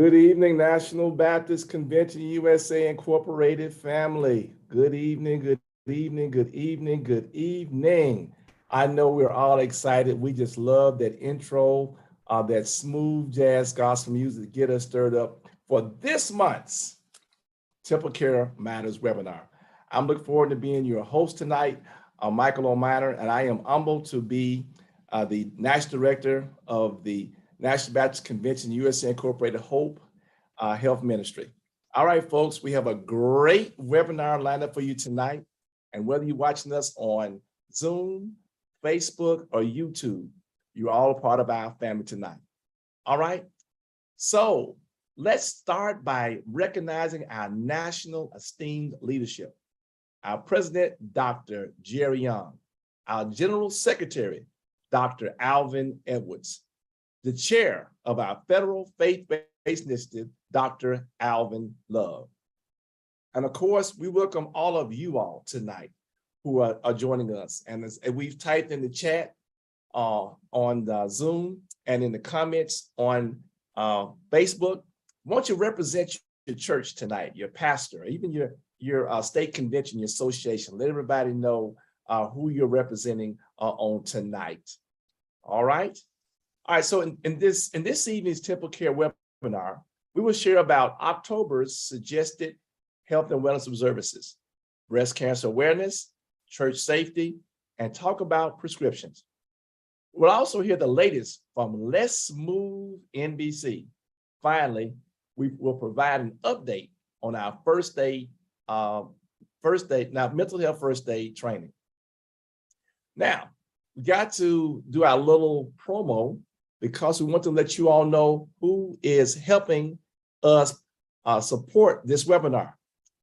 Good evening, National Baptist Convention USA Incorporated family. Good evening, good evening, good evening, good evening. I know we're all excited. We just love that intro, that smooth jazz gospel music to get us stirred up for this month's TempleCare Matters webinar. I'm looking forward to being your host tonight, Michael O'Miner, and I am humbled to be the National Director of the National Baptist Convention USA Incorporated H.O.P.E Health Ministry. All right, folks, we have a great webinar lined up for you tonight. And whether you're watching us on Zoom, Facebook, or YouTube, you're all a part of our family tonight. All right, so let's start by recognizing our national esteemed leadership. Our President, Dr. Jerry Young, our General Secretary, Dr. Alvin Edwards, the chair of our federal faith-based initiative, Dr. Alvin Love. And of course, we welcome all of you all tonight who are joining us. And as we've typed in the chat on the Zoom and in the comments on Facebook, won't you represent your church tonight, your pastor, even your state convention, your association. Let everybody know who you're representing on tonight. All right. All right, so in this evening's TempleCare webinar, we will share about October's suggested health and wellness observances, breast cancer awareness, church safety, and talk about prescriptions. We'll also hear the latest from Let's Move NBC. Finally, we will provide an update on our mental health first aid training. Now, we got to do our little promo because we want to let you all know who is helping us support this webinar.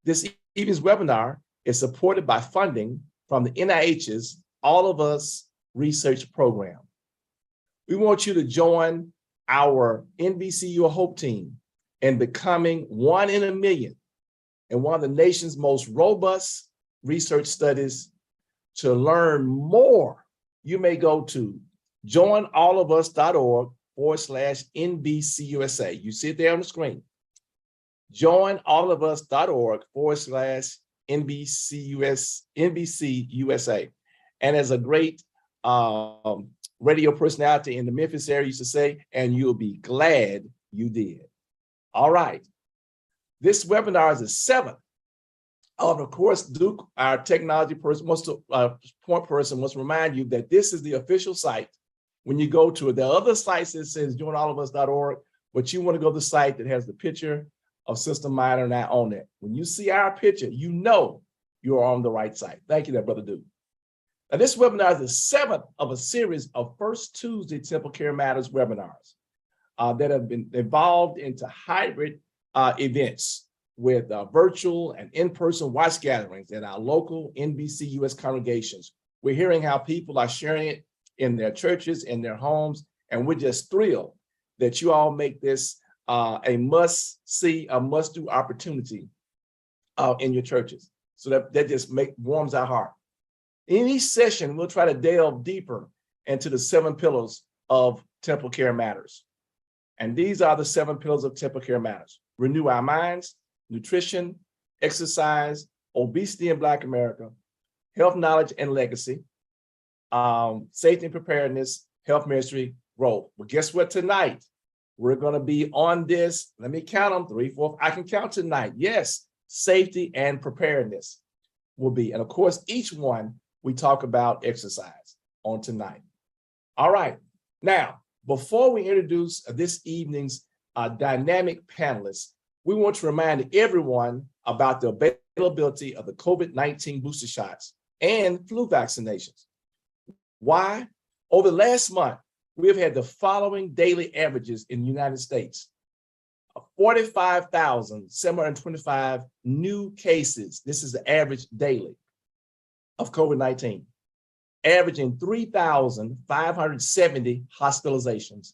This evening's webinar is supported by funding from the NIH's All of Us research program. We want you to join our NBCUSA Hope team in becoming 1 in a million in one of the nation's most robust research studies. To learn more, you may go to joinallofus.org/NBCUSA. You see it there on the screen. joinallofus.org/NBCUSA. And as a great radio personality in the Memphis area used to say, and you'll be glad you did. All right. This webinar is the 7th. Of course, Duke, our technology person, point person, must remind you that this is the official site. When you go to it, there are other sites that says joinallofus.org, but you want to go to the site that has the picture of Sister Minor and I on it. When you see our picture, you know you're on the right site. Thank you there, Brother Duke. Now, this webinar is the 7th of a series of First Tuesday TempleCare Matters webinars that have been evolved into hybrid events with virtual and in-person watch gatherings at our local NBCUS congregations. We're hearing how people are sharing it in their churches, in their homes, and we're just thrilled that you all make this a must-see, a must-do opportunity in your churches. So that just warms our heart. In each session, we'll try to delve deeper into the 7 pillars of TempleCare Matters. And these are the 7 pillars of TempleCare Matters: renew our minds, nutrition, exercise, obesity in Black America, health knowledge and legacy, safety and preparedness, health ministry, growth. Well, guess what? Tonight, we're going to be on this. Let me count them, 3, 4. I can count tonight. Yes, safety and preparedness will be. And of course, each one we talk about exercise on tonight. All right. Now, before we introduce this evening's dynamic panelists, we want to remind everyone about the availability of the COVID-19 booster shots and flu vaccinations. Why? Over the last month, we have had the following daily averages in the United States: 45,725 new cases. This is the average daily of COVID-19, averaging 3,570 hospitalizations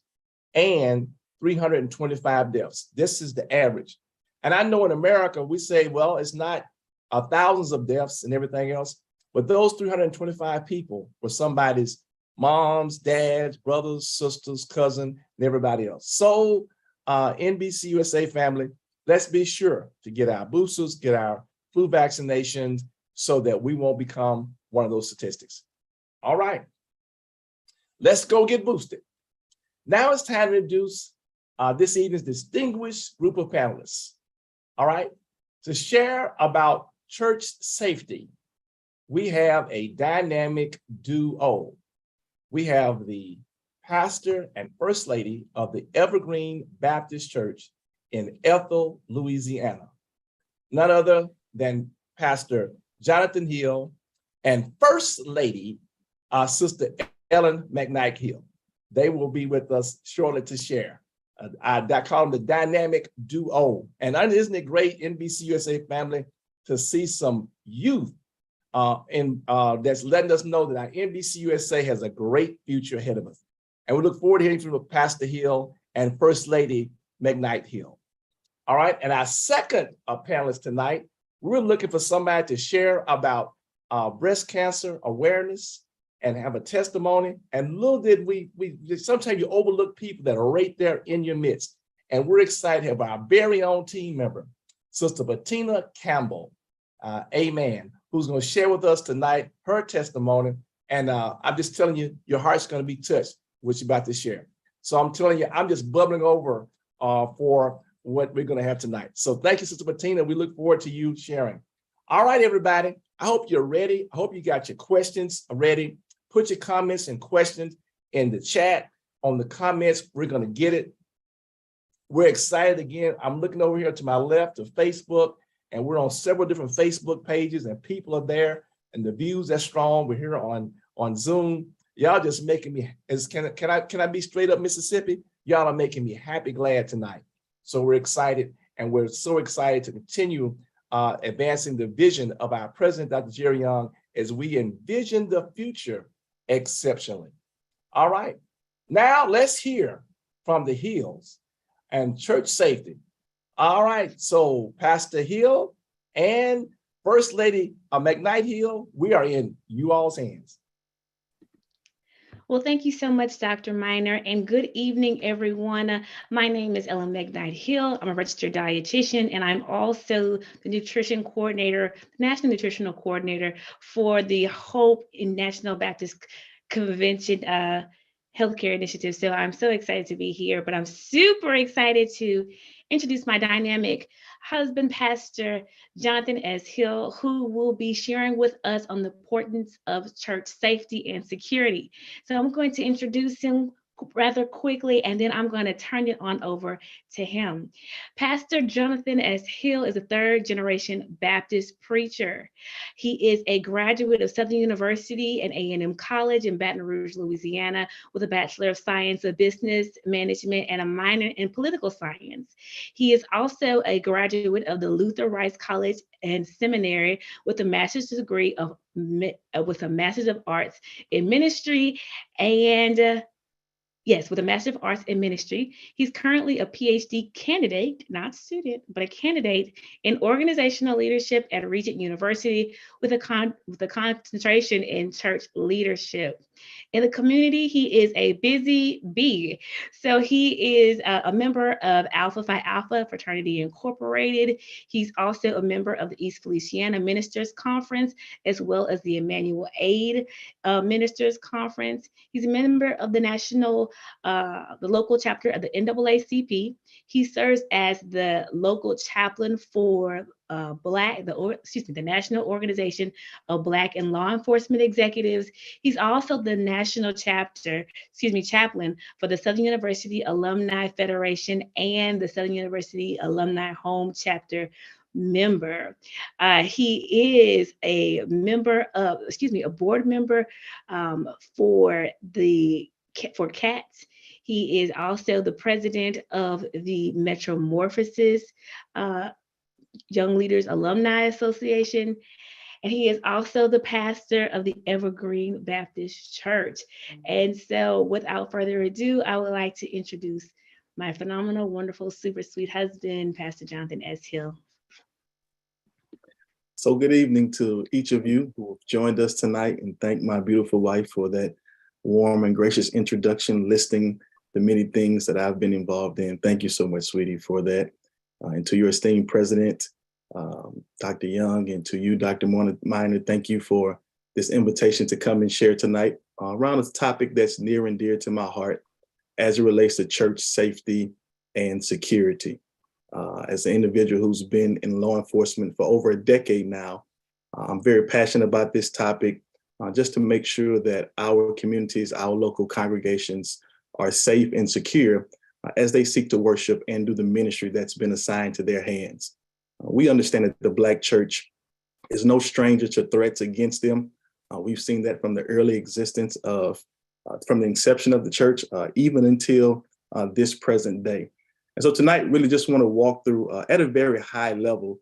and 325 deaths. This is the average. And I know in America, we say, well, it's not thousands of deaths and everything else, but those 325 people were somebody's moms, dads, brothers, sisters, cousin, and everybody else. So NBCUSA family, let's be sure to get our boosters, get our flu vaccinations so that we won't become one of those statistics. All right, let's go get boosted. Now it's time to introduce this evening's distinguished group of panelists. All right, to share about church safety, we have a dynamic duo. We have the pastor and first lady of the Evergreen Baptist Church in Ethel, Louisiana, none other than Pastor Jonathan Hill and First Lady, Sister Ellen McKnight Hill. They will be with us shortly to share. I call them the dynamic duo. And isn't it great, NBCUSA family, to see some youth that's letting us know that our NBCUSA has a great future ahead of us. And we look forward to hearing from Pastor Hill and First Lady McKnight Hill. All right, and our second panelist tonight, we're looking for somebody to share about breast cancer awareness and have a testimony. And little did we sometimes you overlook people that are right there in your midst. And we're excited to have our very own team member, Sister Bettina Campbell, amen, who's going to share with us tonight her testimony. And I'm just telling you, your heart's going to be touched with what you're about to share. So I'm telling you, I'm just bubbling over for what we're going to have tonight. So thank you, Sister Bettina. We look forward to you sharing. All right, everybody. I hope you're ready. I hope you got your questions ready. Put your comments and questions in the chat. On the comments, we're going to get it. We're excited again. I'm looking over here to my left to Facebook, and we're on several different Facebook pages, and people are there, and the views are strong. We're here on Zoom. Y'all just making me, can I be straight up Mississippi? Y'all are making me happy, glad tonight. So we're excited, and we're so excited to continue advancing the vision of our President, Dr. Jerry Young, as we envision the future exceptionally. All right, now let's hear from the Hills and church safety. All right, so Pastor Hill and First Lady McKnight Hill, we are in you all's hands. Well, thank you so much, Dr. Miner, and good evening, everyone. My name is Ellen McKnight Hill. I'm a registered dietitian, and I'm also the nutrition coordinator, national nutritional coordinator for the H.O.P.E National Baptist Convention Healthcare Initiative. So I'm so excited to be here, but I'm super excited to introduce my dynamic husband, Pastor Jonathan S. Hill, who will be sharing with us on the importance of church safety and security. So I'm going to introduce him rather quickly, and then I'm going to turn it on over to him. Pastor Jonathan S. Hill is a third-generation Baptist preacher. He is a graduate of Southern University and A&M College in Baton Rouge, Louisiana, with a Bachelor of Science of Business Management and a minor in Political Science. He is also a graduate of the Luther Rice College and Seminary with a master's degree with a Master's of Arts in Ministry and yes, with a Master of Arts in Ministry. He's currently a PhD candidate, not student, but a candidate in organizational leadership at Regent University with a concentration in church leadership. In the community, he is a busy bee. So he is a member of Alpha Phi Alpha Fraternity Incorporated. He's also a member of the East Feliciana Ministers Conference, as well as the Emmanuel Aid Ministers Conference. He's a member of the the local chapter of the NAACP. He serves as the local chaplain for the National Organization of Black and Law Enforcement Executives. He's also the national chaplain for the Southern University Alumni Federation and the Southern University Alumni Home Chapter member. He is a board member for CATS. He is also the president of the Metamorphosis Young Leaders Alumni Association, and he is also the pastor of the Evergreen Baptist Church. And so without further ado, I would like to introduce my phenomenal, wonderful, super sweet husband, Pastor Jonathan S. Hill. So good evening to each of you who have joined us tonight, and thank my beautiful wife for that warm and gracious introduction listing the many things that I've been involved in. Thank you so much, sweetie, for that. And to your esteemed president, Dr. Young, and to you, Dr. Minor, thank you for this invitation to come and share tonight around a topic that's near and dear to my heart as it relates to church safety and security. As an individual who's been in law enforcement for over a decade now, I'm very passionate about this topic, just to make sure that our communities, our local congregations are safe and secure as they seek to worship and do the ministry that's been assigned to their hands. We understand that the Black church is no stranger to threats against them. We've seen that from the early existence of, from the inception of the church, even until this present day. And so tonight, really just want to walk through at a very high level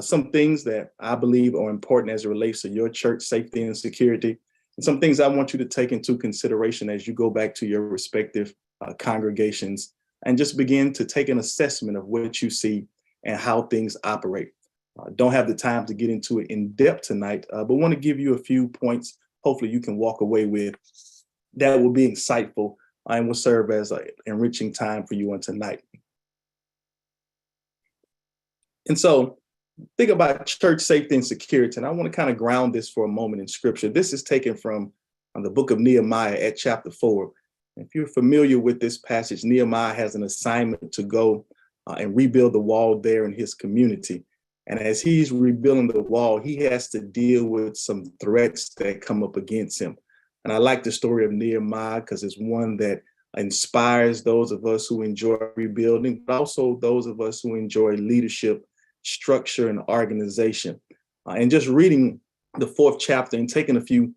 some things that I believe are important as it relates to your church safety and security, and some things I want you to take into consideration as you go back to your respective congregations and just begin to take an assessment of what you see and how things operate. Don't have the time to get into it in depth tonight, but want to give you a few points hopefully you can walk away with that will be insightful and will serve as an enriching time for you on tonight. And so think about church safety and security, and I want to kind of ground this for a moment in scripture. This is taken from the book of Nehemiah at chapter 4. If you're familiar with this passage, Nehemiah has an assignment to go and rebuild the wall there in his community. And as he's rebuilding the wall, he has to deal with some threats that come up against him. And I like the story of Nehemiah because it's one that inspires those of us who enjoy rebuilding, but also those of us who enjoy leadership, structure, and organization. And just reading the 4th chapter and taking a few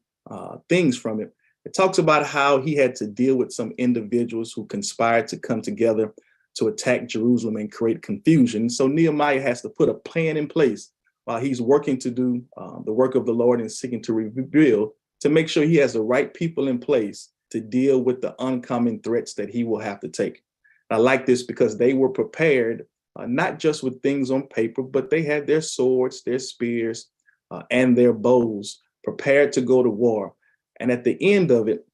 things from it, it talks about how he had to deal with some individuals who conspired to come together to attack Jerusalem and create confusion. So Nehemiah has to put a plan in place while he's working to do the work of the Lord and seeking to rebuild, to make sure he has the right people in place to deal with the oncoming threats that he will have to take. I like this because they were prepared, not just with things on paper, but they had their swords, their spears, and their bows prepared to go to war. And at the end of it,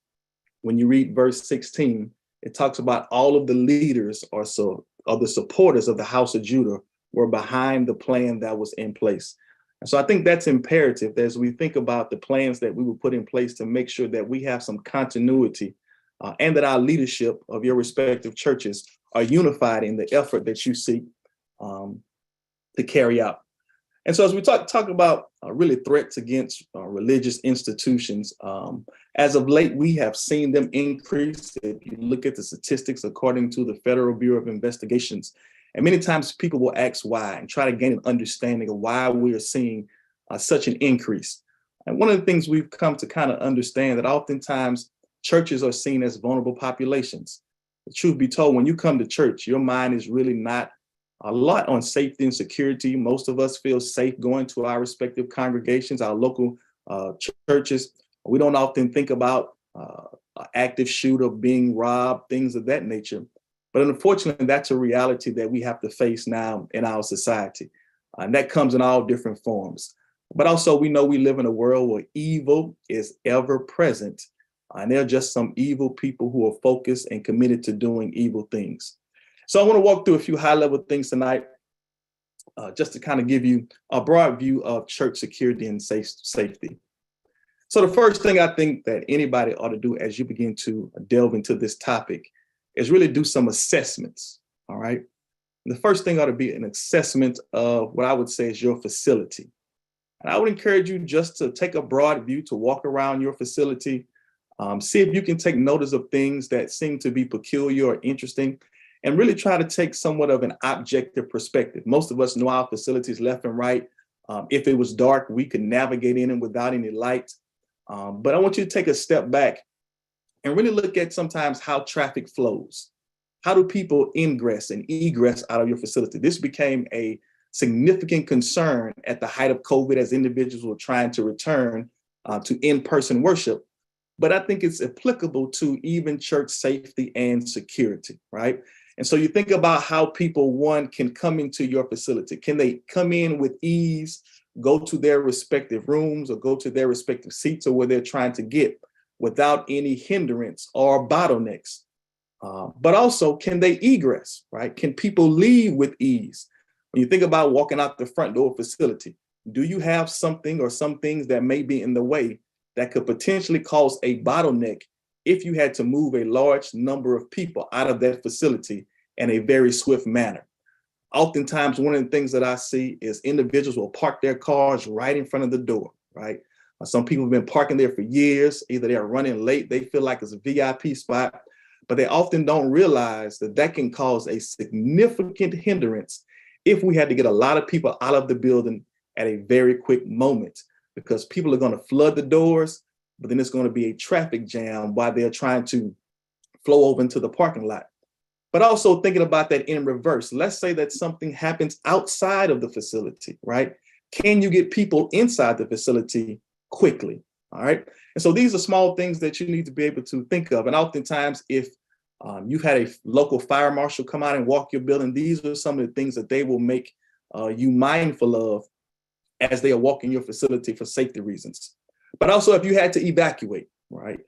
when you read verse 16, it talks about all of the leaders or the supporters of the house of Judah were behind the plan that was in place. And so I think that's imperative as we think about the plans that we will put in place to make sure that we have some continuity and that our leadership of your respective churches are unified in the effort that you seek to carry out. And so as we talk about really threats against religious institutions, as of late, we have seen them increase. If you look at the statistics according to the Federal Bureau of Investigations, and many times people will ask why and try to gain an understanding of why we are seeing such an increase. And one of the things we've come to kind of understand that oftentimes churches are seen as vulnerable populations. The truth be told, when you come to church, your mind is really not a lot on safety and security. Most of us feel safe going to our respective congregations, our local churches. We don't often think about an active shooter being robbed, things of that nature. But unfortunately, that's a reality that we have to face now in our society. And that comes in all different forms. But also, we know we live in a world where evil is ever present. And there are just some evil people who are focused and committed to doing evil things. So I want to walk through a few high-level things tonight, just to kind of give you a broad view of church security and safety. So the first thing I think that anybody ought to do as you begin to delve into this topic is really do some assessments, all right? And the first thing ought to be an assessment of what I would say is your facility. And I would encourage you just to take a broad view, to walk around your facility, see if you can take notice of things that seem to be peculiar or interesting, and really try to take somewhat of an objective perspective. Most of us know our facilities left and right. If it was dark, we could navigate in them without any light. But I want you to take a step back and really look at sometimes how traffic flows. How do people ingress and egress out of your facility? This became a significant concern at the height of COVID as individuals were trying to return to in-person worship. But I think it's applicable to even church safety and security, right? And so you think about how people, one, can come into your facility. Can they come in with ease, go to their respective rooms or go to their respective seats or where they're trying to get without any hindrance or bottlenecks? But also, can they egress, right? Can people leave with ease? When you think about walking out the front door facility, do you have something or some things that may be in the way that could potentially cause a bottleneck if you had to move a large number of people out of that facility in a very swift manner? Oftentimes, one of the things that I see is individuals will park their cars right in front of the door, right? Some people have been parking there for years. Either they're running late, they feel like it's a VIP spot, but they often don't realize that that can cause a significant hindrance if we had to get a lot of people out of the building at a very quick moment, because people are going to flood the doors, but then it's going to be a traffic jam while they're trying to flow over into the parking lot. But also thinking about that in reverse, let's say that something happens outside of the facility, right? Can you get people inside the facility quickly? All right. And so these are small things that you need to be able to think of. And oftentimes, if you've had a local fire marshal come out and walk your building, these are some of the things that they will make you mindful of as they are walking your facility for safety reasons. But also, if you had to evacuate, right?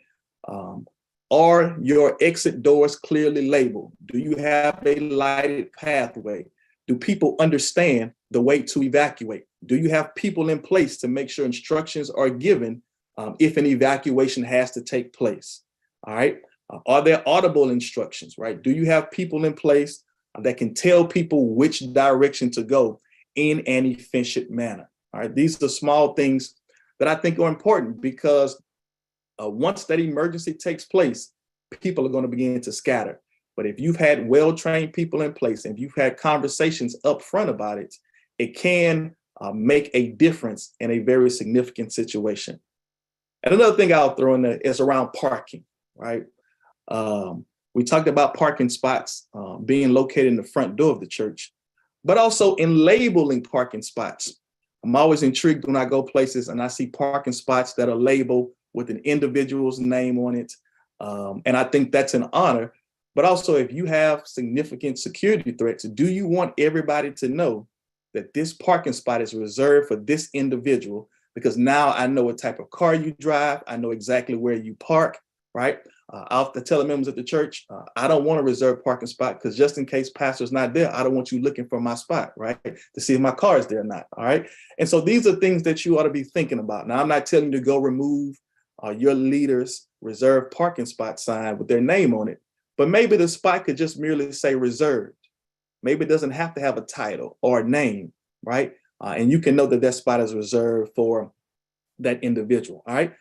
Are your exit doors clearly labeled? Do you have a lighted pathway? Do people understand the way to evacuate? Do you have people in place to make sure instructions are given if an evacuation has to take place? All right. Are there audible instructions, right? Do you have people in place that can tell people which direction to go in an efficient manner? All right. These are small things that I think are important, because once that emergency takes place, people are going to begin to scatter. But if you've had well-trained people in place and you've had conversations up front about it, it can make a difference in a very significant situation. And another thing I'll throw in there is around parking, right? We talked about parking spots being located in the front door of the church, but also in labeling parking spots. I'm always intrigued when I go places and I see parking spots that are labeled with an individual's name on it. And I think that's an honor. But also, if you have significant security threats, do you want everybody to know that this parking spot is reserved for this individual? Because now I know what type of car you drive. I know exactly where you park, right? I'll have to tell the members at the church, I don't want a reserved parking spot, because just in case pastor's not there, I don't want you looking for my spot, right? To see if my car is there or not, all right? And so these are things that you ought to be thinking about. Now, I'm not telling you to go remove your leader's reserved parking spot sign with their name on it, but maybe the spot could just merely say reserved. Maybe it doesn't have to have a title or a name, right? And you can know that that spot is reserved for that individual, all right?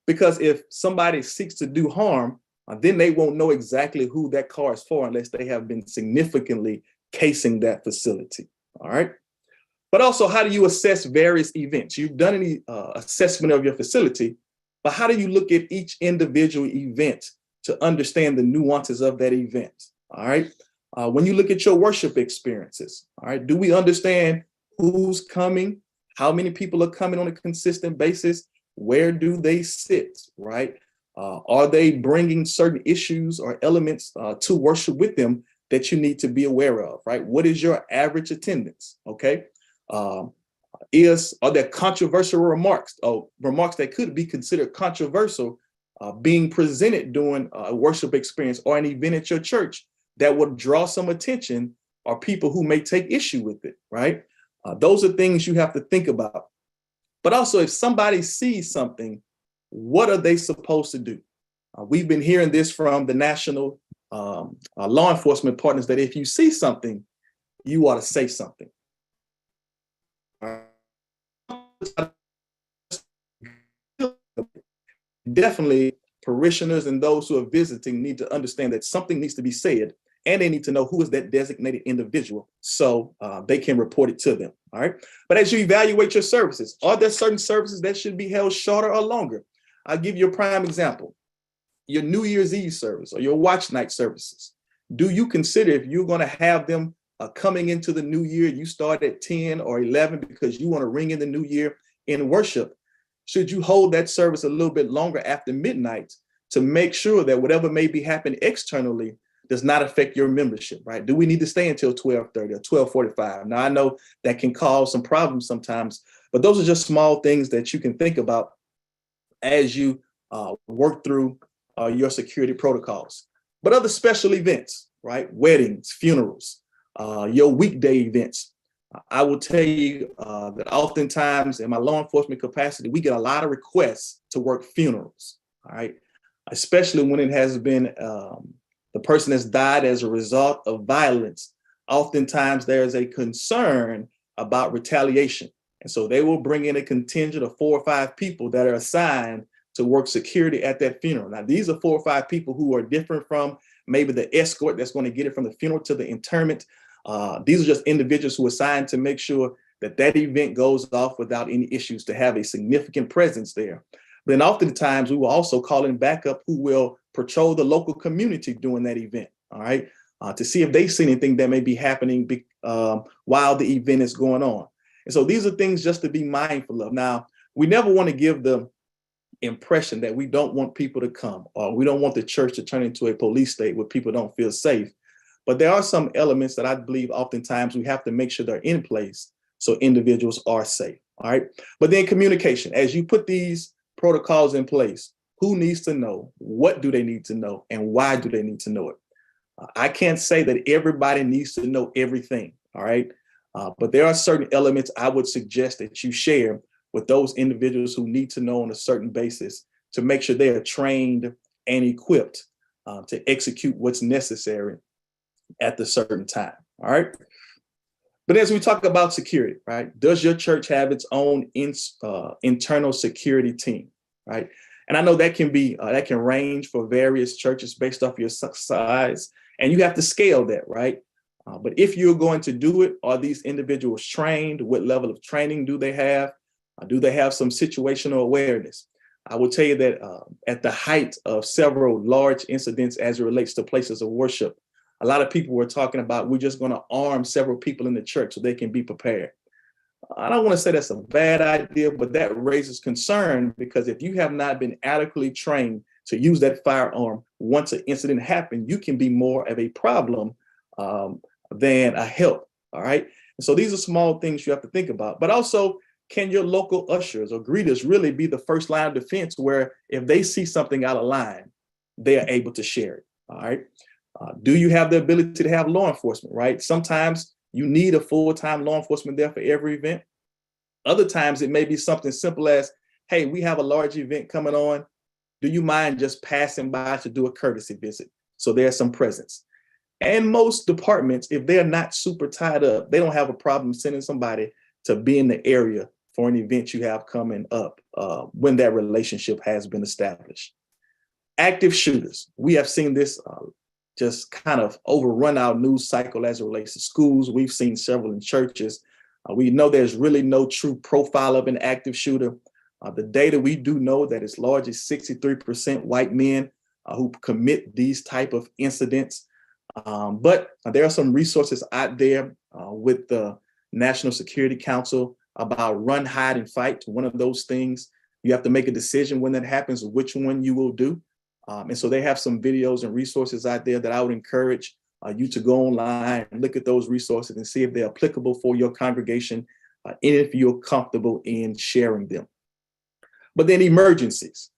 Because if somebody seeks to do harm, then they won't know exactly who that car is for unless they have been significantly casing that facility, all right? But also, how do you assess various events? You've done any assessment of your facility, but how do you look at each individual event to understand the nuances of that event, all right? When you look at your worship experiences, all right, do we understand who's coming, how many people are coming on a consistent basis? Where do they sit, right? Are they bringing certain issues or elements to worship with them that you need to be aware of, right? What is your average attendance, okay? Are there controversial remarks, remarks that could be considered controversial being presented during a worship experience or an event at your church that would draw some attention, or people who may take issue with it, right? Those are things you have to think about. But also, if somebody sees something, what are they supposed to do? We've been hearing this from the national law enforcement partners, that if you see something, you ought to say something. Definitely, parishioners and those who are visiting need to understand that something needs to be said, and they need to know who is that designated individual so they can report it to them, all right? But as you evaluate your services, are there certain services that should be held shorter or longer? I'll give you a prime example. Your New Year's Eve service or your watch night services. Do you consider, if you're going to have them coming into the new year, you start at 10 or 11 because you want to ring in the new year in worship, should you hold that service a little bit longer after midnight to make sure that whatever may be happening externally does not affect your membership, right? Do we need to stay until 12:30 or 12:45? Now, I know that can cause some problems sometimes, but those are just small things that you can think about as you work through your security protocols. But other special events, right? Weddings, funerals, your weekday events. I will tell you that oftentimes in my law enforcement capacity, we get a lot of requests to work funerals, all right? Especially when it has been the person has died as a result of violence. Oftentimes there is a concern about retaliation. And so they will bring in a contingent of 4 or 5 people that are assigned to work security at that funeral. Now, these are 4 or 5 people who are different from maybe the escort that's going to get it from the funeral to the interment. These are just individuals who are assigned to make sure that that event goes off without any issues, to have a significant presence there. But then oftentimes we will also call in backup who will patrol the local community during that event, all right, to see if they see anything that may be happening while the event is going on. And so these are things just to be mindful of. Now, we never want to give the impression that we don't want people to come, or we don't want the church to turn into a police state where people don't feel safe. But there are some elements that I believe oftentimes we have to make sure they're in place so individuals are safe, all right? But then communication, as you put these protocols in place, who needs to know, what do they need to know, and why do they need to know it? I can't say that everybody needs to know everything, all right? But there are certain elements I would suggest that you share with those individuals who need to know on a certain basis to make sure they are trained and equipped to execute what's necessary at the certain time, all right? But as we talk about security, right, does your church have its own internal security team, right? And I know that can be, that can range for various churches based off your size, and you have to scale that, right? But if you're going to do it, are these individuals trained? What level of training do they have? Do they have some situational awareness? I will tell you that at the height of several large incidents as it relates to places of worship, a lot of people were talking about, we're just going to arm several people in the church so they can be prepared. I don't want to say that's a bad idea, but that raises concern, because if you have not been adequately trained to use that firearm once an incident happened, you can be more of a problem than a help, all right? And so these are small things you have to think about. But also, can your local ushers or greeters really be the first line of defense, where if they see something out of line, they are able to share it, all right? Do you have the ability to have law enforcement, right? Sometimes you need a full-time law enforcement there for every event. Other times it may be something simple as, hey, we have a large event coming on. Do you mind just passing by to do a courtesy visit? So there's some presence. And most departments, if they're not super tied up, they don't have a problem sending somebody to be in the area for an event you have coming up when that relationship has been established. Active shooters. We have seen this just kind of overrun our news cycle as it relates to schools. We've seen several in churches. We know there's really no true profile of an active shooter. The data, we do know that as large as 63% white men who commit these type of incidents. But there are some resources out there with the National Security Council about run, hide, and fight. One of those things, you have to make a decision when that happens, which one you will do. And so they have some videos and resources out there that I would encourage you to go online and look at those resources and see if they're applicable for your congregation and if you're comfortable in sharing them. But then emergencies.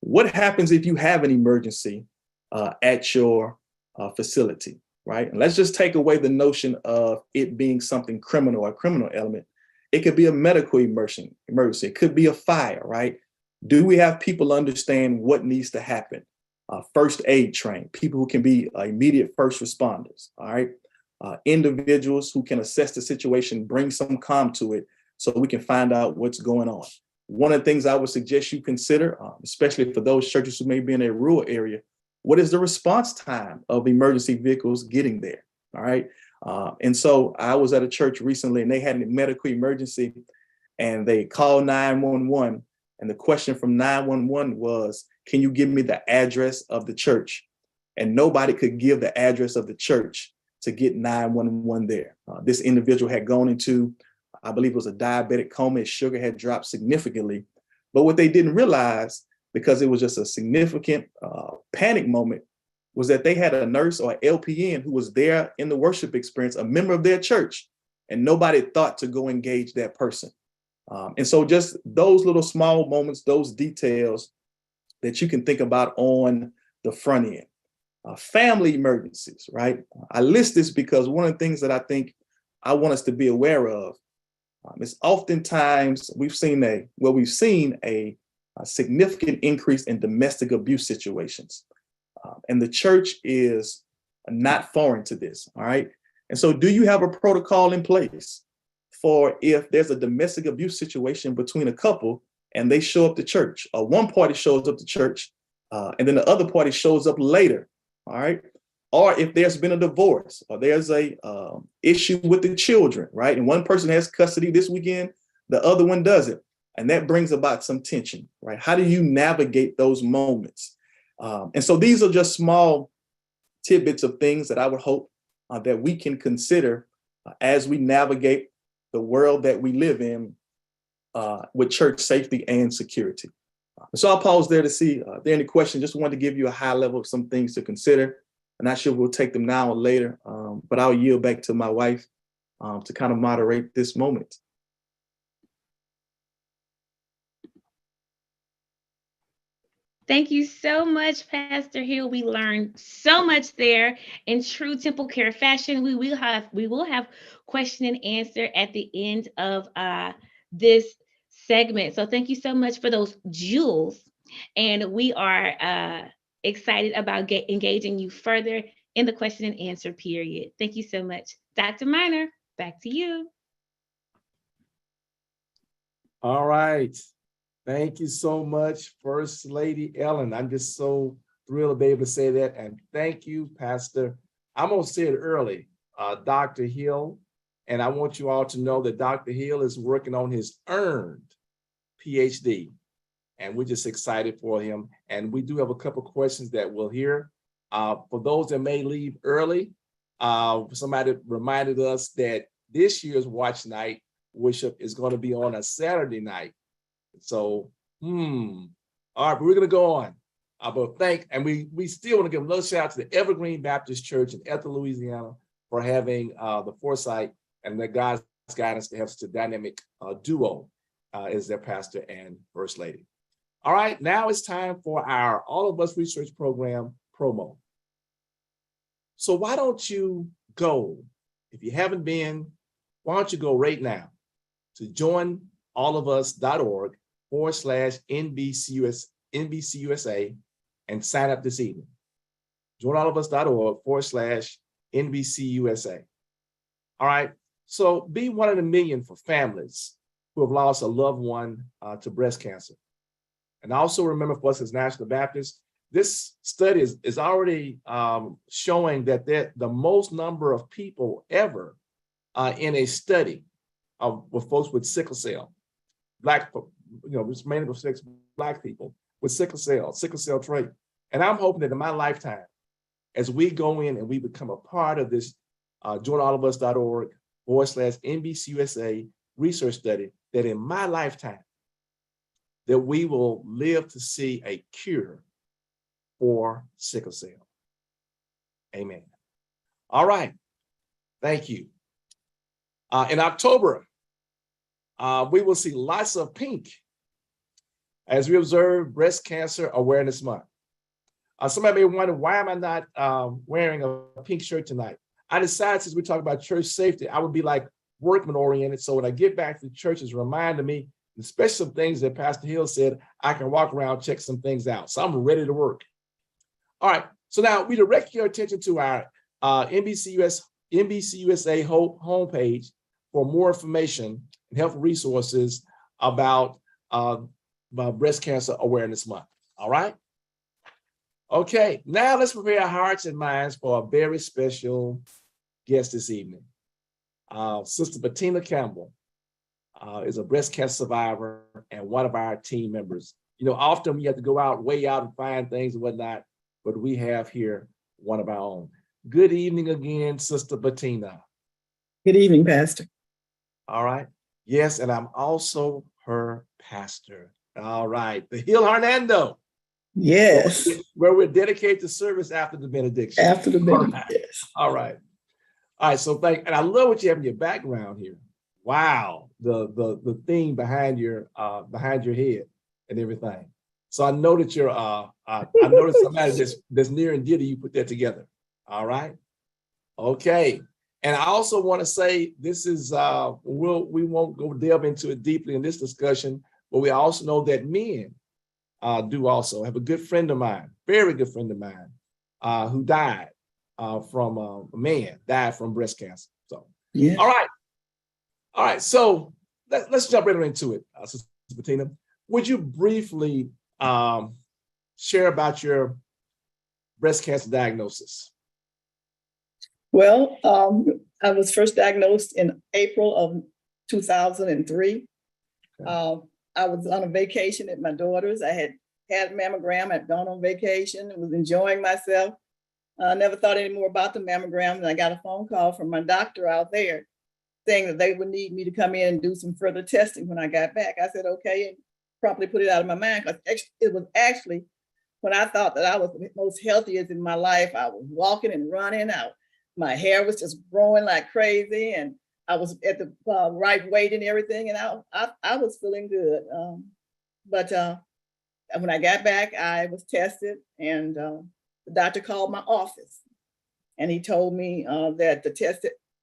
What happens if you have an emergency at your facility, right? And let's just take away the notion of it being something criminal or a criminal element. It could be a medical emergency. It could be a fire, right? Do we have people understand what needs to happen? First aid trained, people who can be immediate first responders, all right? Individuals who can assess the situation, bring some calm to it so we can find out what's going on. One of the things I would suggest you consider, especially for those churches who may be in a rural area, what is the response time of emergency vehicles getting there, all right? And so I was at a church recently and they had a medical emergency and they called 911. And the question from 911 was, can you give me the address of the church? And nobody could give the address of the church to get 911 there. This individual had gone into, I believe it was a diabetic coma. His sugar had dropped significantly. But what they didn't realize, because it was just a significant panic moment, was that they had a nurse or LPN who was there in the worship experience, a member of their church, and nobody thought to go engage that person. And so just those little small moments, those details that you can think about on the front end. family emergencies, right? I list this because one of the things that I think I want us to be aware of is oftentimes we've seen a significant increase in domestic abuse situations. And the church is not foreign to this, all right? And so do you have a protocol in place for if there's a domestic abuse situation between a couple and they show up to church, or one party shows up to church and then the other party shows up later, all right? Or if there's been a divorce or there's a issue with the children, right? And one person has custody this weekend, the other one doesn't. And that brings about some tension, right? How do you navigate those moments? And so these are just small tidbits of things that I would hope that we can consider as we navigate the world that we live in with church safety and security. So I'll pause there to see if there are any questions. Just wanted to give you a high level of some things to consider. I'm not sure we'll take them now or later, but I'll yield back to my wife to kind of moderate this moment. Thank you so much, Pastor Hill. We learned so much there. In true TempleCare fashion, we will have question and answer at the end of this segment. So thank you so much for those jewels. And we are excited about engaging you further in the question and answer period. Thank you so much. Dr. Minor, back to you. All right. Thank you so much, First Lady Ellen. I'm just so thrilled to be able to say that. And thank you, Pastor. I'm going to say it early, Dr. Hill. And I want you all to know that Dr. Hill is working on his earned PhD. And we're just excited for him. And we do have a couple of questions that we'll hear. For those that may leave early, somebody reminded us that this year's Watch Night worship is going to be on a Saturday night. So, all right, but we're going to go on. And we still want to give a little shout out to the Evergreen Baptist Church in Ethel, Louisiana, for having the foresight and the God's guidance to have such a dynamic duo as their pastor and first lady. All right, now it's time for our All of Us Research Program promo. So why don't you go, if you haven't been, why don't you go right now to joinallofus.org/NBCUSA and sign up this evening. joinallofus.org/NBCUSA. All right, so be one of the million for families who have lost a loved one to breast cancer. And also remember, for us as National Baptists, this study is already showing that the most number of people ever in a study with folks with sickle cell, it's mainly with Black people with sickle cell trait. And I'm hoping that in my lifetime, as we go in and we become a part of this joinallofus.org/NBCUSA research study, that in my lifetime, that we will live to see a cure for sickle cell. Amen. All right. Thank you. In October, we will see lots of pink as we observe Breast Cancer Awareness Month. Somebody may wonder, why am I not wearing a pink shirt tonight? I decided, since we talk about church safety, I would be like workman oriented. So when I get back to the church, it's reminding me, especially some things that Pastor Hill said, I can walk around, check some things out. So I'm ready to work. All right. So now we direct your attention to our NBCUSA H.O.P.E homepage for more information and helpful resources about Breast Cancer Awareness Month. All right. Okay. Now let's prepare our hearts and minds for a very special guest this evening. Sister Bettina Campbell is a breast cancer survivor and one of our team members. Often we have to go way out and find things and whatnot, but we have here one of our own. Good evening again, Sister Bettina. Good evening, Pastor. All right. Yes, and I'm also her pastor. All right. The Hill Hernando. Yes. Where we dedicate the service after the benediction. After the benediction. All right. Yes. All right. All right. So and I love what you have in your background here. Wow. The theme behind your head and everything. So I know that you're a I noticed somebody that's near and dear to you put that together. All right. Okay. And I also want to say this is we won't go delve into it deeply in this discussion, but we also know that men do also have a good friend of mine, very good friend of mine, who died from a man died from breast cancer. So Yeah. all right. So let's jump right into it, Sister Bettina. Would you briefly share about your breast cancer diagnosis? Well, I was first diagnosed in April of 2003. Okay. I was on a vacation at my daughter's. I had a mammogram. I'd gone on vacation and was enjoying myself. I never thought any more about the mammogram. And I got a phone call from my doctor out there saying that they would need me to come in and do some further testing when I got back. I said, okay, and promptly put it out of my mind. It was actually when I thought that I was the most healthiest in my life. I was walking and running out. My hair was just growing like crazy, and I was at the right weight and everything, and I was feeling good. But when I got back, I was tested, and the doctor called my office, and he told me that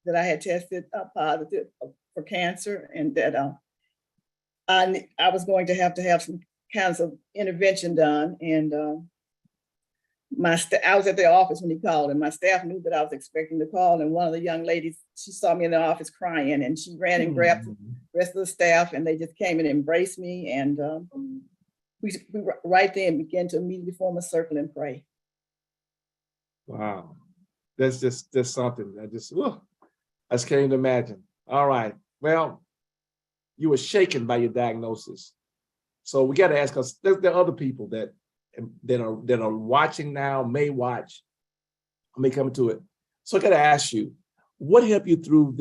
that I had tested positive for cancer, and that I was going to have some kinds of intervention done, and I was at the office when he called, and my staff knew that I was expecting the call. And one of the young ladies, she saw me in the office crying, and she ran and grabbed the rest of the staff, and they just came and embraced me. And we right then began to immediately form a circle and pray. Wow, that's just something I just can't even imagine. All right, well, you were shaken by your diagnosis, so we got to ask us. There are other people that are watching now, may watch, may come to it. So I got to ask you, what helped you through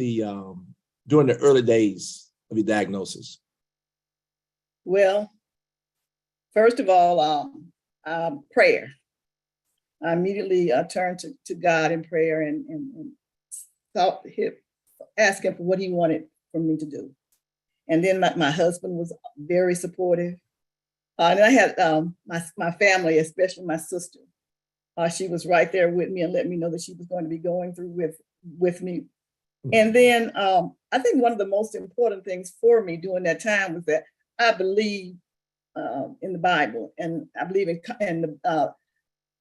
during the early days of your diagnosis? Well, first of all, prayer. I immediately turned to God in prayer and sought him, asked him for what he wanted for me to do. And then my husband was very supportive. And I had my family, especially my sister. She was right there with me and let me know that she was going to be going through with me. And then I think one of the most important things for me during that time was that I believe in the Bible, and I believe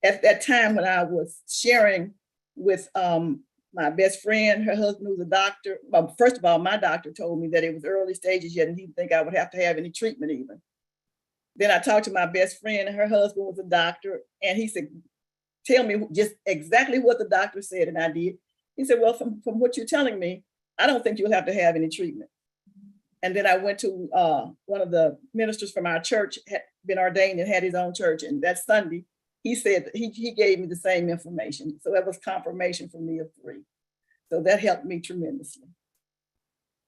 at that time when I was sharing with my best friend, her husband who's a doctor. Well, first of all, my doctor told me that it was early stages yet, and he didn't think I would have to have any treatment even. Then I talked to my best friend, and her husband was a doctor, and he said, tell me just exactly what the doctor said, and I did. He said, well, from what you're telling me, I don't think you'll have to have any treatment. And then I went to one of the ministers from our church, had been ordained and had his own church, and that Sunday, he said, he gave me the same information. So that was confirmation for me of 3. So that helped me tremendously.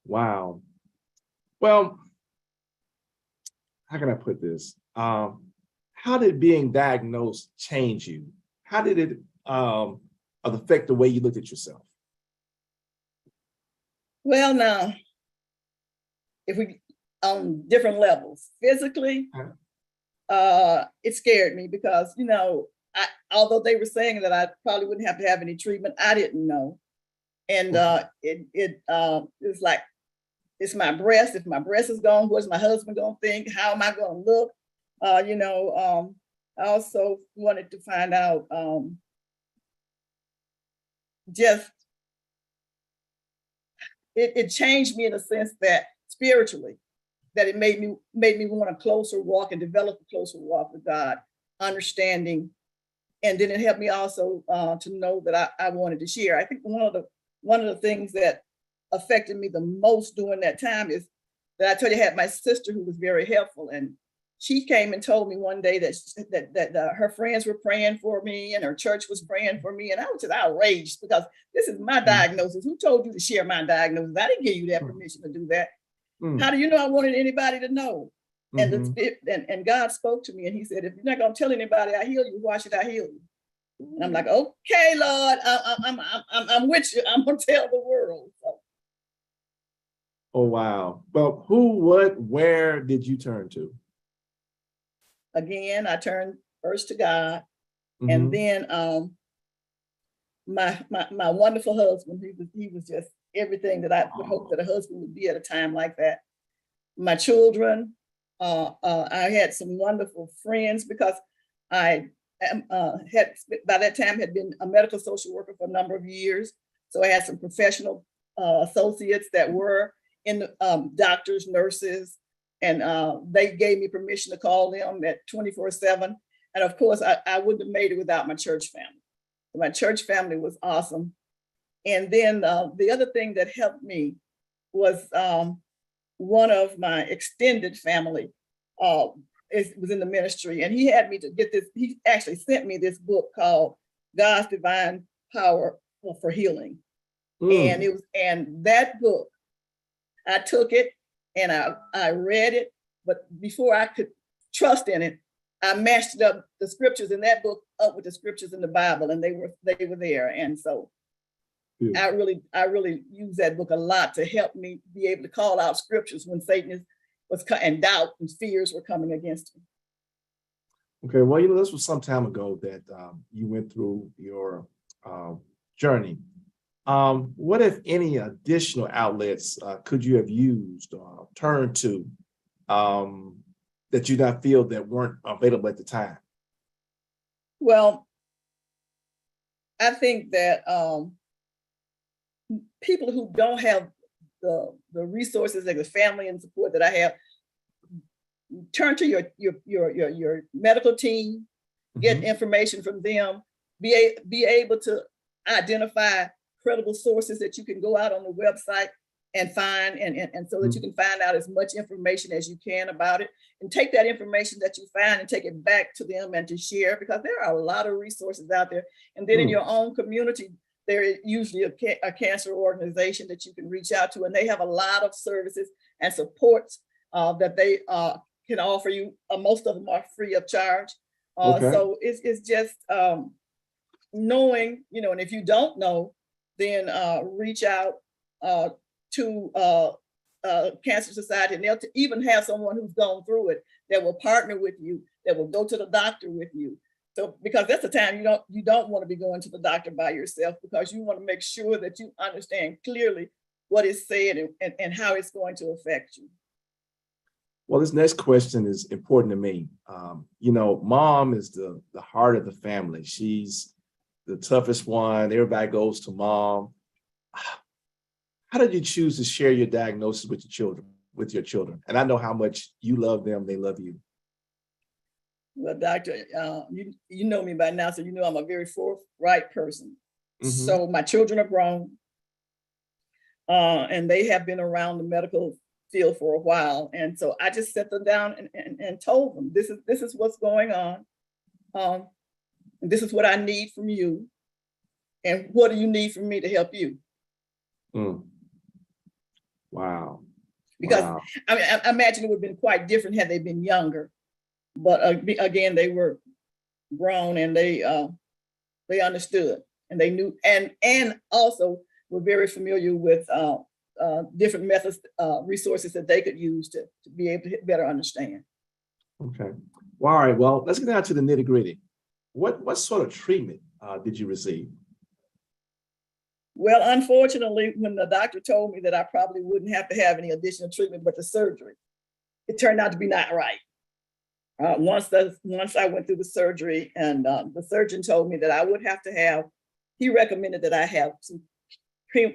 Wow. Well, how can I put this? How did being diagnosed change you? How did it affect the way you looked at yourself? Well, now, if we on different levels, physically, it scared me because, although they were saying that I probably wouldn't have to have any treatment, I didn't know. And it was like, it's my breast. If my breast is gone, what's my husband gonna think? How am I gonna look? I also wanted to find out it changed me in a sense that spiritually, that it made me want a closer walk and develop a closer walk with God, understanding. And then it helped me also to know that I wanted to share. I think one of the things that affected me the most during that time is that I told you I had my sister who was very helpful, and she came and told me one day that her friends were praying for me and her church was praying for me, and I was just outraged because this is my diagnosis. Who told you to share my diagnosis? I didn't give you that permission to do that. How do you know I wanted anybody to know? And God spoke to me and he said, if you're not going to tell anybody I heal you, why should I heal you? And I'm like, okay, Lord, I'm with you. I'm going to tell the world. So. Oh, wow. Well, where did you turn to? Again, I turned first to God, and then my wonderful husband. He was just everything that I would hope that a husband would be at a time like that. My children. I had some wonderful friends because I had by that time had been a medical social worker for a number of years. So I had some professional associates that were in the doctors, nurses, and they gave me permission to call them at 24/7. And of course, I wouldn't have made it without my church family. My church family was awesome. And then the other thing that helped me was one of my extended family was in the ministry, and he had me to get this. He actually sent me this book called God's Divine Power for Healing. And that book, I took it and I read it, but before I could trust in it, I matched up the scriptures in that book up with the scriptures in the Bible, and they were there. And so I really use that book a lot to help me be able to call out scriptures when Satan was and doubt and fears were coming against me. Okay, well, this was some time ago that you went through your journey. What, if any, additional outlets could you have used or turned to that you not feel that weren't available at the time? Well, I think that people who don't have the resources and the family and support that I have, turn to your medical team, get information from them, be able to identify credible sources that you can go out on the website and find, and so that you can find out as much information as you can about it, and take that information that you find and take it back to them and to share, because there are a lot of resources out there. And then in your own community, there is usually a cancer organization that you can reach out to, and they have a lot of services and supports that they can offer you. Most of them are free of charge. So it's just knowing, and if you don't know, then reach out to Cancer Society, and they'll even have someone who's gone through it that will partner with you, that will go to the doctor with you. So, because that's the time you don't want to be going to the doctor by yourself, because you want to make sure that you understand clearly what is said and how it's going to affect you. Well, this next question is important to me. Mom is the heart of the family. She's the toughest one. Everybody goes to mom. How did you choose to share your diagnosis with your children? And I know how much you love them, they love you. Well, doctor, you know me by now, so you know I'm a very forthright person. So my children are grown, and they have been around the medical field for a while. And so I just set them down and told them, this is what's going on. And this is what I need from you. And what do you need from me to help you? Wow. Because I mean, I imagine it would have been quite different had they been younger. But again, they were grown, and they understood, and they knew, and also were very familiar with different methods, resources that they could use to be able to better understand. Okay. Well, all right. Well, let's get down to the nitty gritty. What sort of treatment did you receive? Well, unfortunately, when the doctor told me that I probably wouldn't have to have any additional treatment but the surgery, it turned out to be not right. Once I went through the surgery, and the surgeon told me that I would have to have, he recommended that I have some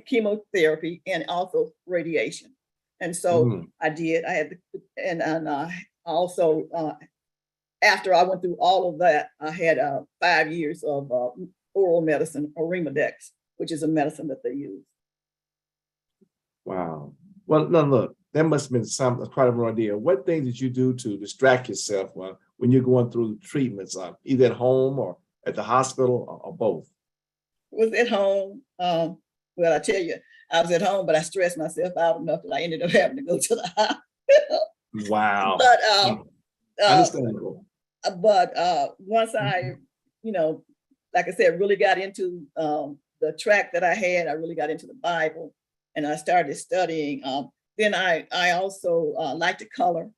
chemotherapy and also radiation. And so I did. I had, and also after I went through all of that, I had 5 years of oral medicine, Arimidex, which is a medicine that they use. Wow. Well, no, look, that must have been quite an idea. What things did you do to distract yourself when you're going through treatments, either at home or at the hospital, or both? Was at home. Well, I tell you, I was at home, but I stressed myself out enough that I ended up having to go to the hospital. Wow. But understandable. But once I, like I said, really got into the track that I had, I really got into the Bible, and I started studying. Then I also like to color,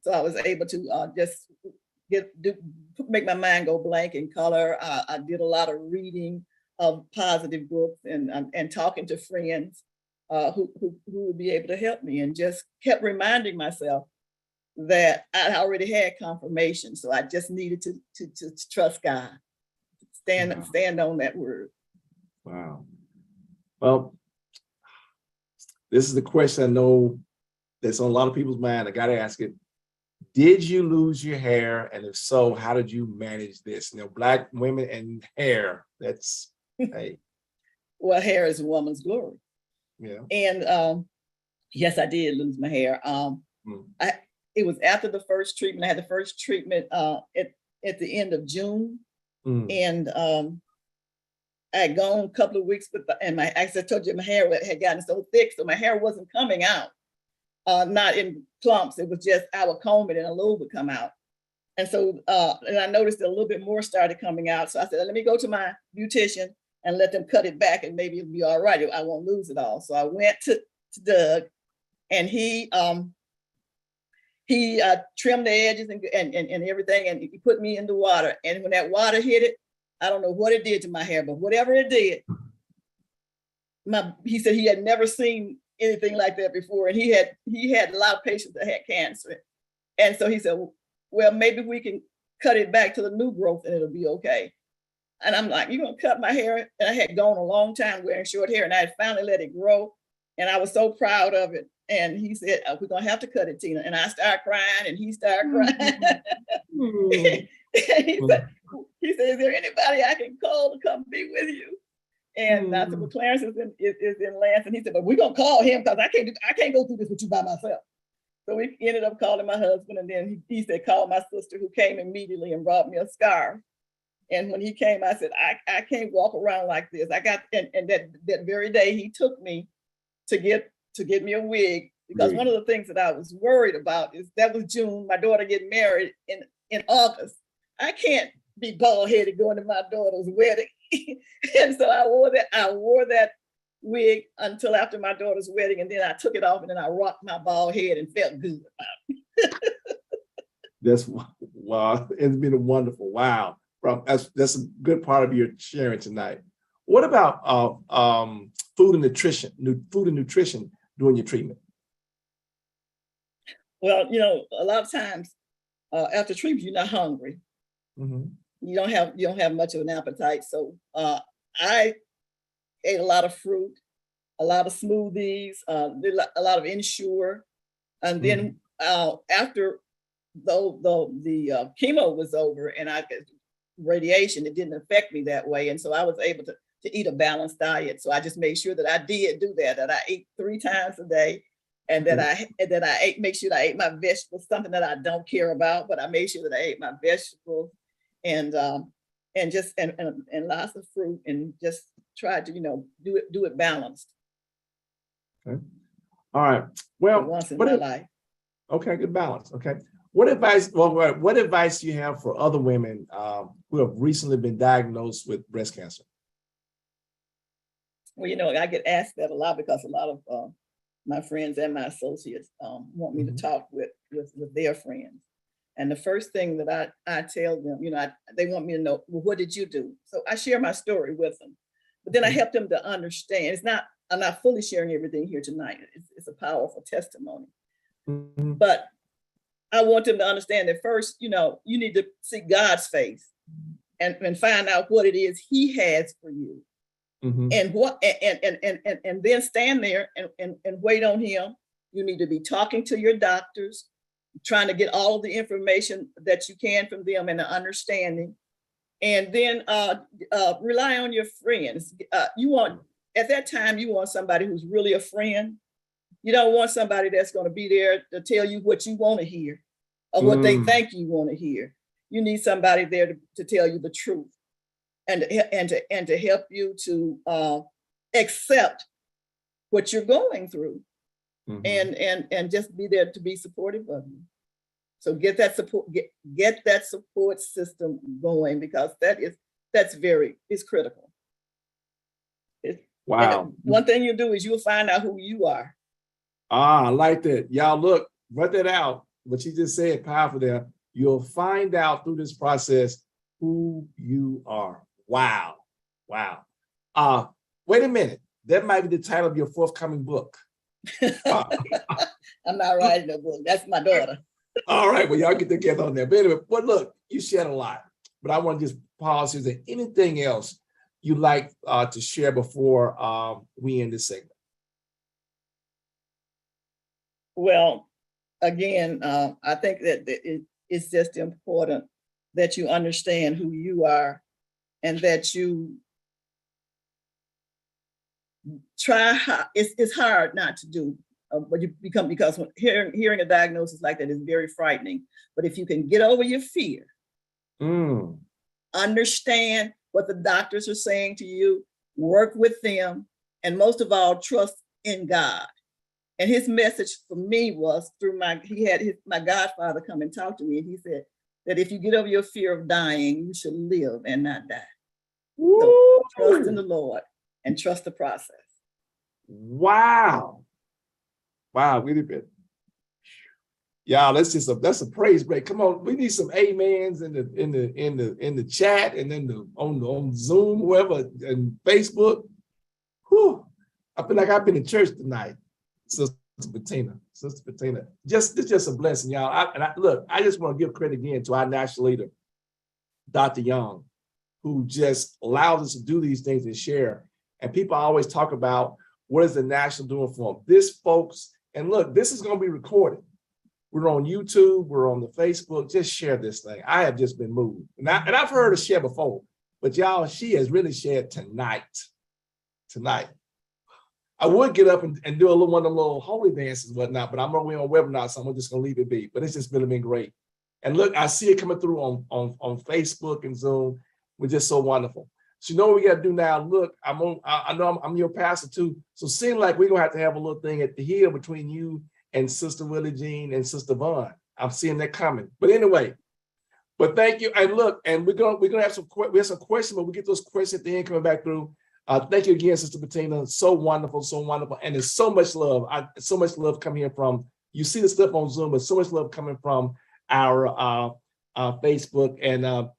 so I was able to just make my mind go blank in color. I did a lot of reading of positive books and talking to friends who would be able to help me, and just kept reminding myself that I already had confirmation. So I just needed to trust God, stand on that word. Wow. Well, this is the question I know that's on a lot of people's mind. I got to ask it. Did you lose your hair? And if so, how did you manage this? You know, Black women and hair, that's, hey. Well, hair is a woman's glory. Yeah. And yes, I did lose my hair. It was after the first treatment. I had the first treatment at the end of June. And I had gone a couple of weeks, and as I told you, my hair had gotten so thick, so my hair wasn't coming out, not in clumps. It was just, I would comb it and a little would come out. And so, and I noticed that a little bit more started coming out. So I said, let me go to my beautician and let them cut it back, and maybe it'll be all right. I won't lose it all. So I went to Doug, and he trimmed the edges and everything, and he put me in the water. And when that water hit it, I don't know what it did to my hair, but whatever it did, he said he had never seen anything like that before. And he had a lot of patients that had cancer. And so he said, well, maybe we can cut it back to the new growth and it'll be okay. And I'm like, you're gonna cut my hair? And I had gone a long time wearing short hair, and I had finally let it grow. And I was so proud of it. And he said, we're gonna have to cut it, Tina. And I started crying, and he started crying. He said, is there anybody I can call to come be with you? And I said, well, Clarence is in Lance. And he said, but we're gonna call him, because I can't go through this with you by myself. So we ended up calling my husband, and then he said, call my sister, who came immediately and brought me a scarf. And when he came, I said, I can't walk around like this. I got, and that very day he took me to get me a wig, because one of the things that I was worried about is that was June, my daughter getting married in August. I can't be bald headed going to my daughter's wedding. And so I wore that wig until after my daughter's wedding, and then I took it off, and then I rocked my bald head and felt good about it. That's, wow, it's been wonderful. Wow. That's a good part of your sharing tonight. What about food and nutrition during your treatment? Well, a lot of times after treatment, you're not hungry. You don't have much of an appetite. So I ate a lot of fruit, a lot of smoothies, did a lot of Ensure. And then after the chemo was over and I got radiation, it didn't affect me that way. And so I was able to eat a balanced diet. So I just made sure that I did do that I ate 3 times a day, and that I make sure that I ate my vegetables, something that I don't care about, but I made sure that I ate my vegetables and lots of fruit, and just tried to, do it balanced. Okay. All right. Well, once in my life. Okay, good balance. Okay. What advice do you have for other women who have recently been diagnosed with breast cancer? Well, I get asked that a lot, because a lot of my friends and my associates want me to talk with their friends. And the first thing that I tell them, they want me to know, well, what did you do? So I share my story with them, but then I help them to understand. I'm not fully sharing everything here tonight. It's a powerful testimony, but I want them to understand that first, you need to seek God's face and find out what it is He has for you, and what and then stand there and wait on Him. You need to be talking to your doctors, trying to get all of the information that you can from them and the understanding, and then rely on your friends. At that time, you want somebody who's really a friend. You don't want somebody that's going to be there to tell you what you want to hear or what they think you want to hear. You need somebody there to tell you the truth and to help you to accept what you're going through, and just be there to be supportive of you. So get that support, get that support system going, because it's critical. Wow. One thing you do is you'll find out who you are. I like that. Y'all look, write that out. What you just said, powerful there. You'll find out through this process who you are. Wow. Wow. Wait a minute. That might be the title of your forthcoming book. I'm not writing a book. That's my daughter. All right. Well, y'all get together on that. But anyway, but look, you shared a lot. But I want to just pause. Is there anything else you'd like to share before we end this segment? Well, again, I think that it's just important that you understand who you are and that you try. It's hard not to do, but you become, because when hearing a diagnosis like that is very frightening. But if you can get over your fear, understand what the doctors are saying to you, work with them, and most of all, trust in God. And his message for me was through my godfather come and talk to me, and he said that if you get over your fear of dying, you should live and not die. So trust in the Lord and trust the process. Wow. Wow, really bit. Y'all, that's a praise break. Come on, we need some amens in the chat and then on Zoom, whoever, and Facebook. Whew. I feel like I've been in church tonight. Sister Bettina, it's just a blessing, y'all. I just want to give credit again to our national leader, Dr. Young, who just allows us to do these things and share. And people always talk about what is the national doing for them. This, folks, and look, this is going to be recorded. We're on YouTube, we're on the Facebook. Just share this thing. I have just been moved, and I've heard her share before, but y'all, she has really shared tonight. I would get up and do one of the little holy dances and whatnot, but I'm only on webinar, so I'm just gonna leave it be. But it's just really been great. And look, I see it coming through on Facebook and Zoom. We're just so wonderful. So you know what we gotta do now? Look, I know I'm your pastor too. So it seems like we're gonna have a little thing at the heel between you and Sister Willie Jean and Sister Vaughn. I'm seeing that coming. But anyway, but thank you. And look, and we're gonna have some questions, but we get those questions at the end coming back through. Thank you again, Sister Bettina. So wonderful, and there's so much love. So much love coming here from, you see the stuff on Zoom, but so much love coming from our Facebook. And one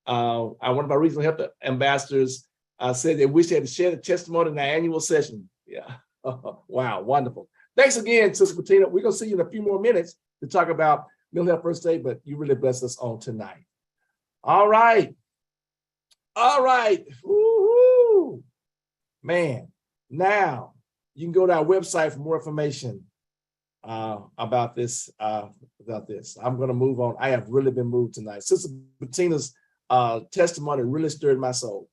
of our regional health ambassadors said they wish they had to share the testimony in our annual session. Yeah, wow, wonderful. Thanks again, Sister Bettina. We're gonna see you in a few more minutes to talk about mental health first aid, but you really blessed us on tonight. All right. Woo-hoo. Man, now you can go to our website for more information about this. I'm going to move on. I have really been moved tonight. Sister Bettina's testimony really stirred my soul.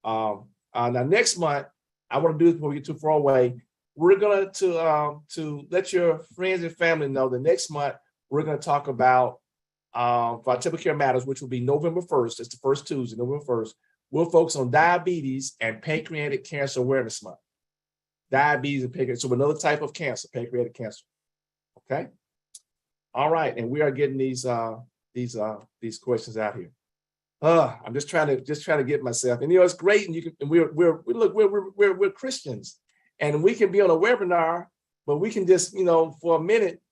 Now, next month, I want to do this before we get too far away. We're going to let your friends and family know that next month we're going to talk about for our TempleCare Matters, which will be November 1st. It's the first Tuesday, November 1st. We'll focus on diabetes and pancreatic cancer awareness month. Diabetes and pancreatic, so another type of cancer, pancreatic cancer. Okay. All right, and we are getting these questions out here. I'm just trying to get myself, and it's great, and we're Christians, and we can be on a webinar, but we can just for a minute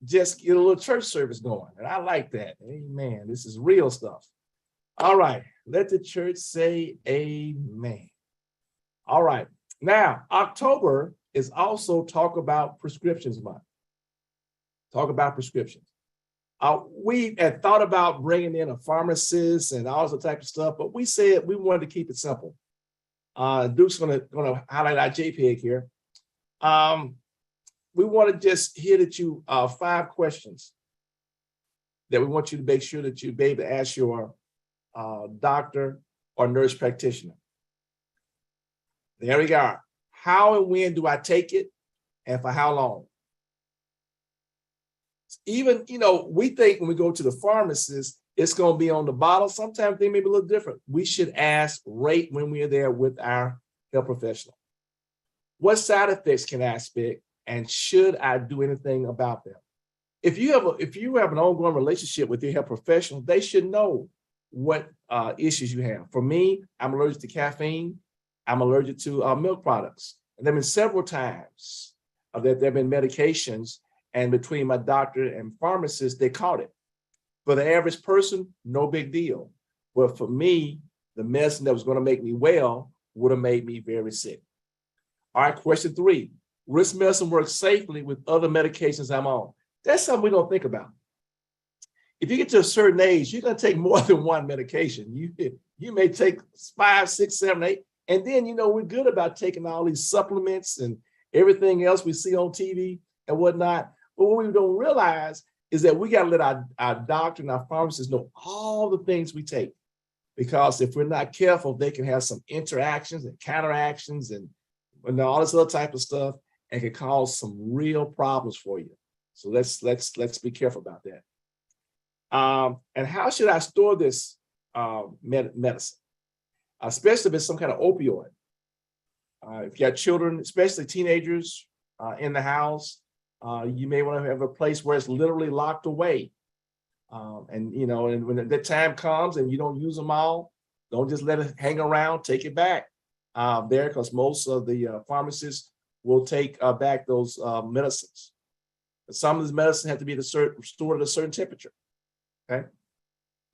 just get a little church service going, and I like that. Amen. This is real stuff. All right, let the church say amen. All right, now October is also Talk About Prescriptions month. Talk about prescriptions. We had thought about bringing in a pharmacist and all that type of stuff, but we said we wanted to keep it simple. Duke's gonna highlight our JPEG here. We want to just hit at you 5 questions that we want you to make sure that you be able to ask your doctor or nurse practitioner. There we go. How and when do I take it, and for how long? Even, we think when we go to the pharmacist, it's going to be on the bottle. Sometimes they may be a little different. We should ask right when we are there with our health professional. What side effects can I expect, and should I do anything about them? If you have an ongoing relationship with your health professional, they should know what issues you have. For me, I'm allergic to caffeine. I'm allergic to milk products. And there have been several times that there have been medications, and between my doctor and pharmacist, they caught it. For the average person, no big deal. But for me, the medicine that was going to make me well would have made me very sick. All right, question 3. Will this medicine work safely with other medications I'm on? That's something we don't think about. If you get to a certain age, you're going to take more than one medication. You may take 5, 6, 7, 8. And then, we're good about taking all these supplements and everything else we see on TV and whatnot. But what we don't realize is that we got to let our doctor and our pharmacists know all the things we take. Because if we're not careful, they can have some interactions and counteractions and all this other type of stuff, and can cause some real problems for you. So let's be careful about that. And how should I store this medicine, especially if it's some kind of opioid? If you have children, especially teenagers in the house, you may want to have a place where it's literally locked away. And when that time comes and you don't use them all, don't just let it hang around, take it back there, because most of the pharmacists will take back those medicines. Some of these medicines have to be stored at a certain temperature. Okay.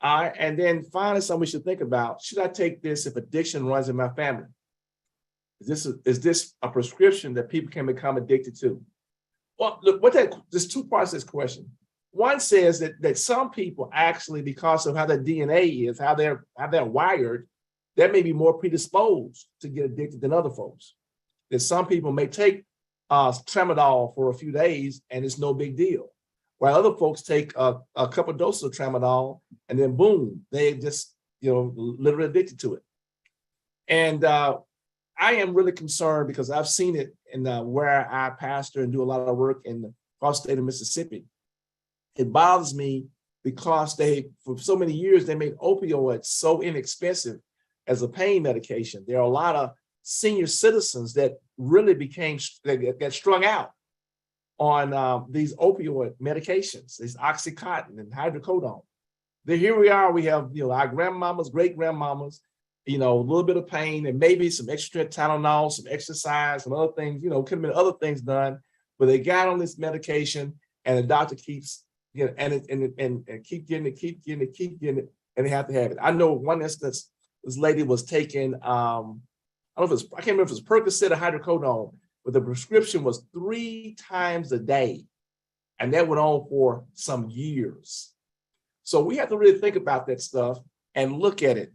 All right. And then finally, something we should think about: should I take this if addiction runs in my family? Is this a prescription that people can become addicted to? Well, look, there's 2 parts to this question. One says that some people actually, because of how their DNA is, how they're wired, they may be more predisposed to get addicted than other folks. That some people may take tramadol for a few days and it's no big deal, while other folks take a couple of doses of tramadol and then boom, they just literally addicted to it. And I am really concerned because I've seen it in where I pastor and do a lot of work in the cross state of Mississippi. It bothers me because for so many years, they made opioids so inexpensive as a pain medication. There are a lot of senior citizens that really got strung out on these opioid medications, these Oxycontin and hydrocodone. Then here we are, we have our grandmamas, great grandmamas, a little bit of pain and maybe some extra Tylenol, some exercise, and other things, could have been other things done, but they got on this medication and the doctor keeps and keep getting it, and they have to have it. I know one instance, this lady was taking, I can't remember if it was Percocet or hydrocodone, but the prescription was 3 times a day. And that went on for some years. So we have to really think about that stuff and look at it.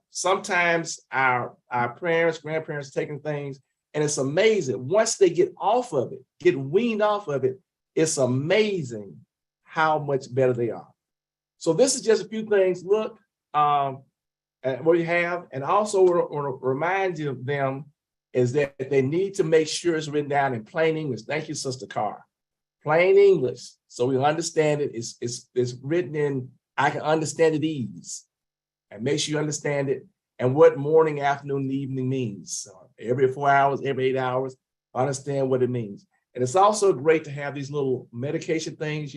Sometimes our parents, grandparents taking things, and it's amazing. Once they get off of it, get weaned off of it, it's amazing how much better they are. So this is just a few things. Look, what you have, and also want to remind them is that they need to make sure it's written down in plain English. Thank you, Sister Carr. Plain English, so we understand it. It's written in, I can understand it ease. And make sure you understand it and what morning, afternoon, and evening means. So every 4 hours, every 8 hours, understand what it means. And it's also great to have these little medication things,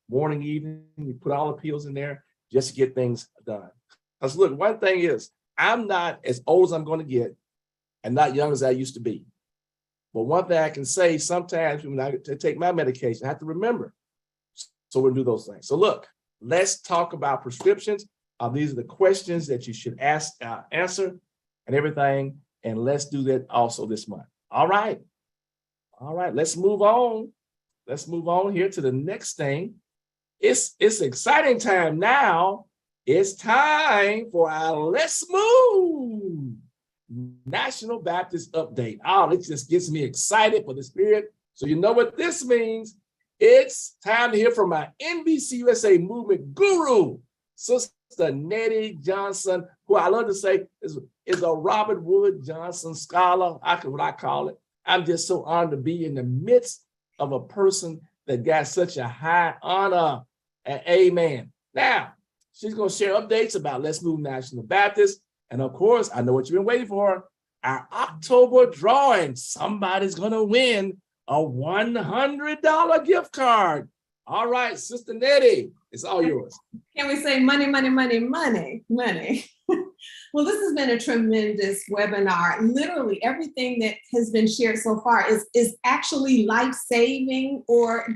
morning, evening, you put all the pills in there just to get things done. Because look, one thing is, I'm not as old as I'm going to get and not young as I used to be. But one thing I can say, sometimes when I take my medication, I have to remember. So we'll do those things. So look, let's talk about prescriptions. These are the questions that you should answer and everything. And let's do that also this month. All right, let's move on. Let's move on here to the next thing. It's exciting time now. It's time for our Let's Move National Baptist Update. Oh, it just gets me excited for the Spirit. So you know what this means. It's time to hear from my NBCUSA movement guru, Sister Nettie Johnson, who I love to say is a Robert Wood Johnson scholar. What I call it. I'm just so honored to be in the midst of a person that got such a high honor. And amen. Now, she's going to share updates about Let's Move National Baptist. And of course, I know what you've been waiting for. Our October drawing. Somebody's going to win a $100 gift card. All right, Sister Nettie, it's all yours. Can we say money, money, money, money, money? Well, this has been a tremendous webinar. Literally everything that has been shared so far is actually life-saving or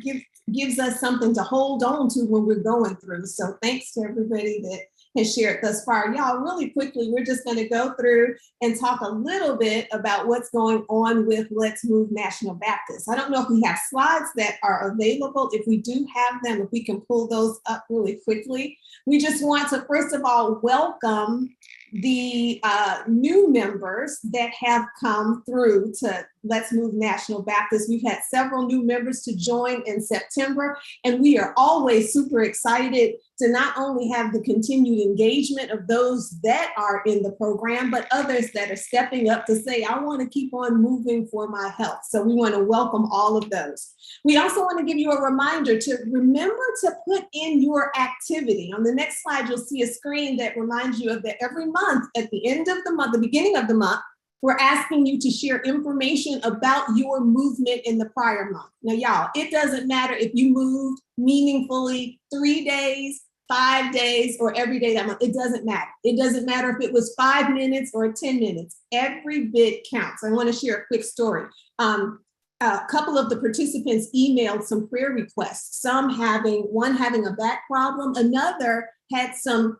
gives us something to hold on to when we're going through. So thanks to everybody that has shared thus far. Y'all, really quickly, we're just going to go through and talk a little bit about what's going on with Let's Move National Baptist. I don't know if we have slides that are available. If we do have them, if we can pull those up really quickly. We just want to, first of all, welcome the new members that have come through to Let's Move National Baptist. We've had several new members to join in September, and we are always super excited to not only have the continued engagement of those that are in the program, but others that are stepping up to say, I want to keep on moving for my health. So we want to welcome all of those. We also want to give you a reminder to remember to put in your activity. On the next slide, you'll see a screen that reminds you of that every month, at the end of the month, the beginning of the month, we're asking you to share information about your movement in the prior month. Now, y'all, it doesn't matter if you moved meaningfully 3 days, 5 days, or every day that month. It doesn't matter. It doesn't matter if it was 5 minutes or 10 minutes. Every bit counts. I want to share a quick story. A couple of the participants emailed some prayer requests, one having a back problem, another had some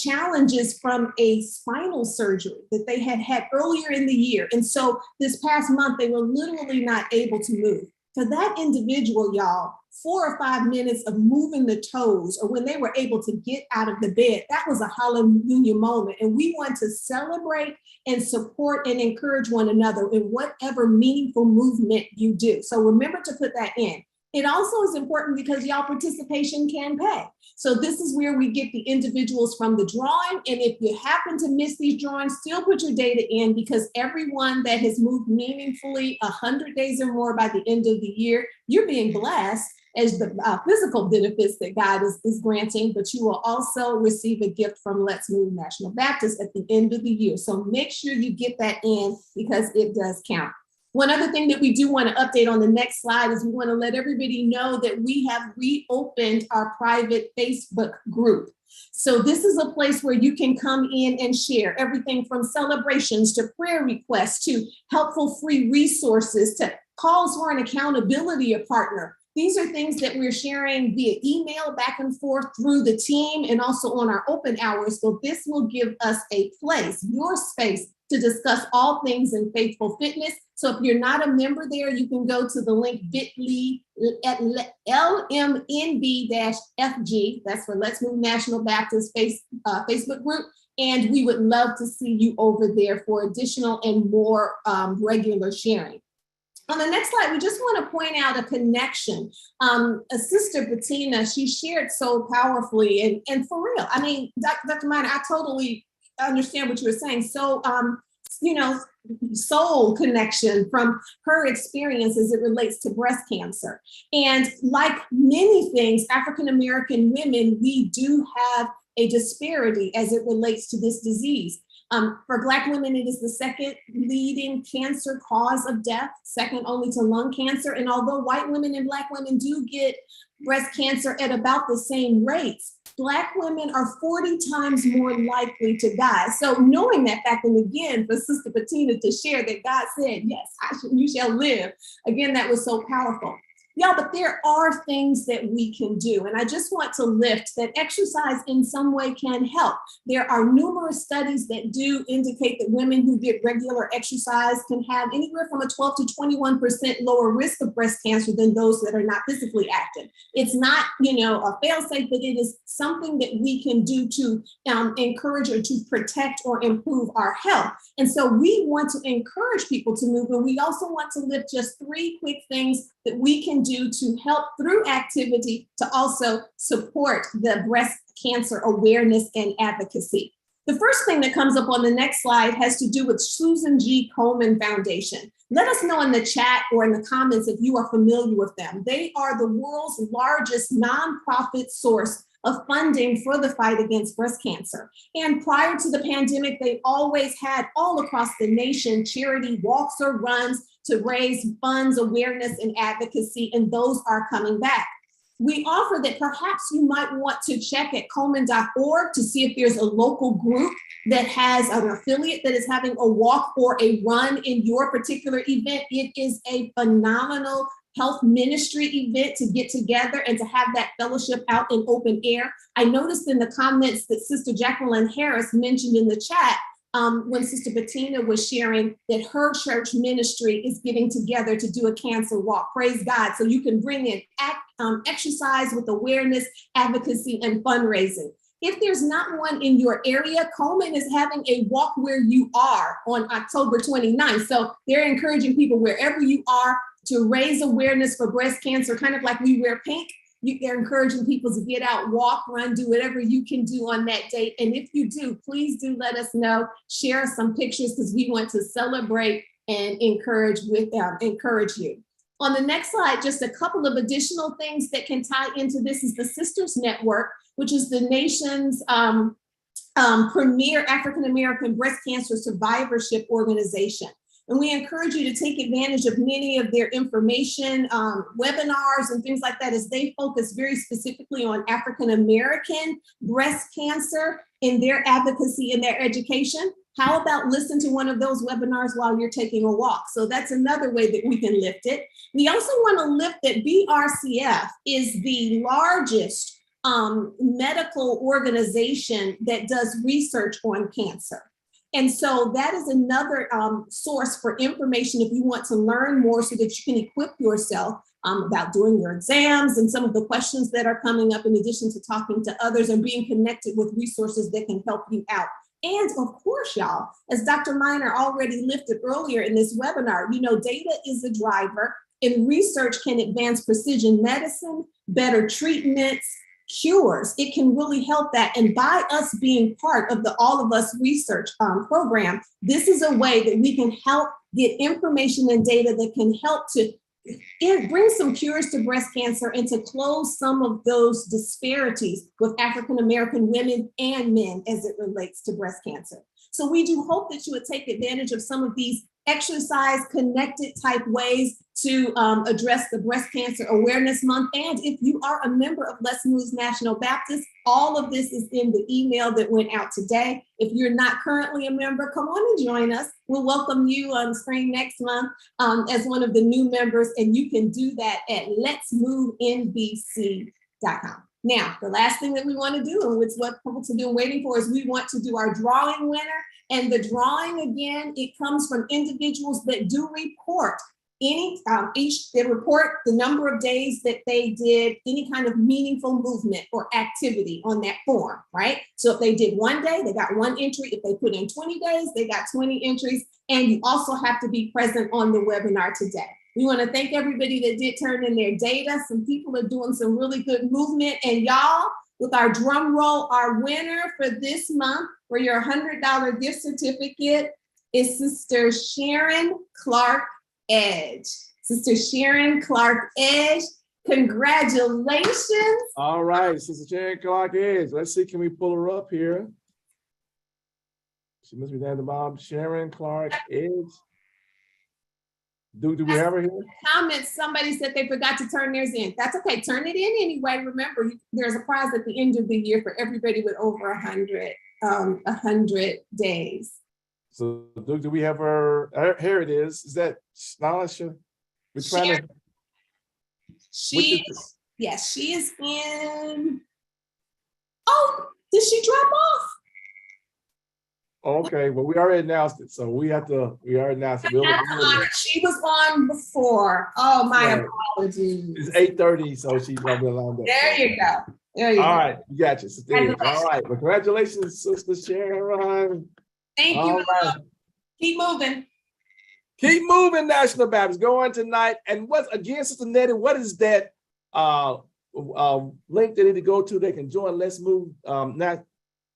challenges from a spinal surgery that they had had earlier in the year. And so this past month, they were literally not able to move. For that individual, y'all, 4 or 5 minutes of moving the toes, or when they were able to get out of the bed, that was a hallelujah moment. And we want to celebrate and support and encourage one another in whatever meaningful movement you do. So remember to put that in. It also is important because y'all participation can pay. So this is where we get the individuals from the drawing. And if you happen to miss these drawings, still put your data in, because everyone that has moved meaningfully 100 days or more by the end of the year, you're being blessed as the physical benefits that God is granting, but you will also receive a gift from Let's Move National Baptist at the end of the year. So make sure you get that in, because it does count. One other thing that we do want to update on the next slide is we want to let everybody know that we have reopened our private Facebook group. So this is a place where you can come in and share everything from celebrations to prayer requests to helpful free resources to calls for an accountability partner. These are things that we're sharing via email back and forth through the team and also on our open hours. So this will give us a place, your space, to discuss all things in faithful fitness. So if you're not a member there, you can go to the link bit.ly at LMNB-FG. That's for Let's Move National Baptist Facebook group. And we would love to see you over there for additional and more regular sharing. On the next slide, we just want to point out a connection. Sister Bettina, she shared so powerfully and for real. I mean, Dr. Minor, I totally understand what you were saying. So, soul connection from her experience as it relates to breast cancer. And like many things, African-American women, we do have a disparity as it relates to this disease. For Black women, it is the second leading cancer cause of death, second only to lung cancer. And although white women and Black women do get breast cancer at about the same rates, Black women are 40 times more likely to die. So knowing that fact, and again, for Sister Bettina to share that God said, yes, you shall live. Again, that was so powerful. Yeah, but there are things that we can do. And I just want to lift that exercise in some way can help. There are numerous studies that do indicate that women who get regular exercise can have anywhere from a 12 to 21% lower risk of breast cancer than those that are not physically active. It's not, a fail-safe, but it is something that we can do to encourage or to protect or improve our health. And so we want to encourage people to move, but we also want to lift just 3 quick things that we can do to help through activity to also support the breast cancer awareness and advocacy. The first thing that comes up on the next slide has to do with Susan G. Komen Foundation. Let us know in the chat or in the comments if you are familiar with them. They are the world's largest nonprofit source of funding for the fight against breast cancer. And prior to the pandemic, they always had all across the nation charity walks or runs to raise funds, awareness, and advocacy, and those are coming back. We offer that perhaps you might want to check at Komen.org to see if there's a local group that has an affiliate that is having a walk or a run in your particular event. It is a phenomenal health ministry event to get together and to have that fellowship out in open air. I noticed in the comments that Sister Jacqueline Harris mentioned in the chat when Sister Bettina was sharing that her church ministry is getting together to do a cancer walk. Praise God. So you can bring in exercise with awareness, advocacy, and fundraising. If there's not one in your area, Coleman is having a walk where you are on October 29th. So they're encouraging people wherever you are to raise awareness for breast cancer, kind of like we wear pink. They're encouraging people to get out, walk, run, do whatever you can do on that date. And if you do, please do let us know. Share some pictures because we want to celebrate and encourage you. On the next slide, just a couple of additional things that can tie into this is the Sisters Network, which is the nation's premier African-American breast cancer survivorship organization. And we encourage you to take advantage of many of their information, webinars and things like that, as they focus very specifically on African-American breast cancer in their advocacy and their education. How about listen to one of those webinars while you're taking a walk? So that's another way that we can lift it. We also want to lift that BRCF is the largest medical organization that does research on cancer. And so that is another source for information if you want to learn more so that you can equip yourself about doing your exams and some of the questions that are coming up, in addition to talking to others and being connected with resources that can help you out. And of course, y'all, as Dr. Miner already lifted earlier in this webinar, you know, data is a driver, and research can advance precision medicine, better treatments, cures. It can really help that. And by us being part of the All of Us research program, this is a way that we can help get information and data that can help to bring some cures to breast cancer and to close some of those disparities with African-American women and men as it relates to breast cancer. So we do hope that you would take advantage of some of these exercise connected type ways to address the Breast Cancer Awareness Month. And if you are a member of Let's Move National Baptist, all of this is in the email that went out today. If you're not currently a member, come on and join us. We'll welcome you on screen next month as one of the new members, and you can do that at letsmovenbc.com. Now, the last thing that we want to do, and it's what folks have been waiting for, is we want to do our drawing winner. And the drawing, again, it comes from individuals that do report they report the number of days that they did any kind of meaningful movement or activity on that form, right? So if they did 1 day, they got 1 entry. If they put in 20 days, they got 20 entries. And you also have to be present on the webinar today. We want to thank everybody that did turn in their data. Some people are doing some really good movement. And y'all, with our drum roll, our winner for this month for your $100 gift certificate is Sister Sharon Clark Edge. Sister Sharon Clark Edge, congratulations. All right, Sister Sharon Clark Edge. Let's see, can we pull her up here? She must be down at the bottom. Sharon Clark Edge. Do we have her here? Comments, somebody said they forgot to turn theirs in. That's okay, turn it in anyway. Remember, there's a prize at the end of the year for everybody with over 100 days. So do we have her? Here it is. Is that Snalasha? We're trying to. Yes, she is in. Oh, did she drop off? Okay, well, we already announced it, so we already announced it. She was on before. Oh, my apologies. It's 8:30, so she's gonna be lined up. There you go. All right, you got you. All right, well, congratulations, Sister Sharon. Thank you. Right. Keep moving. Keep moving, National Baptist. Go on tonight. And what again, Sister Nettie, what is that link they need to go to? They can join Let's Move. That's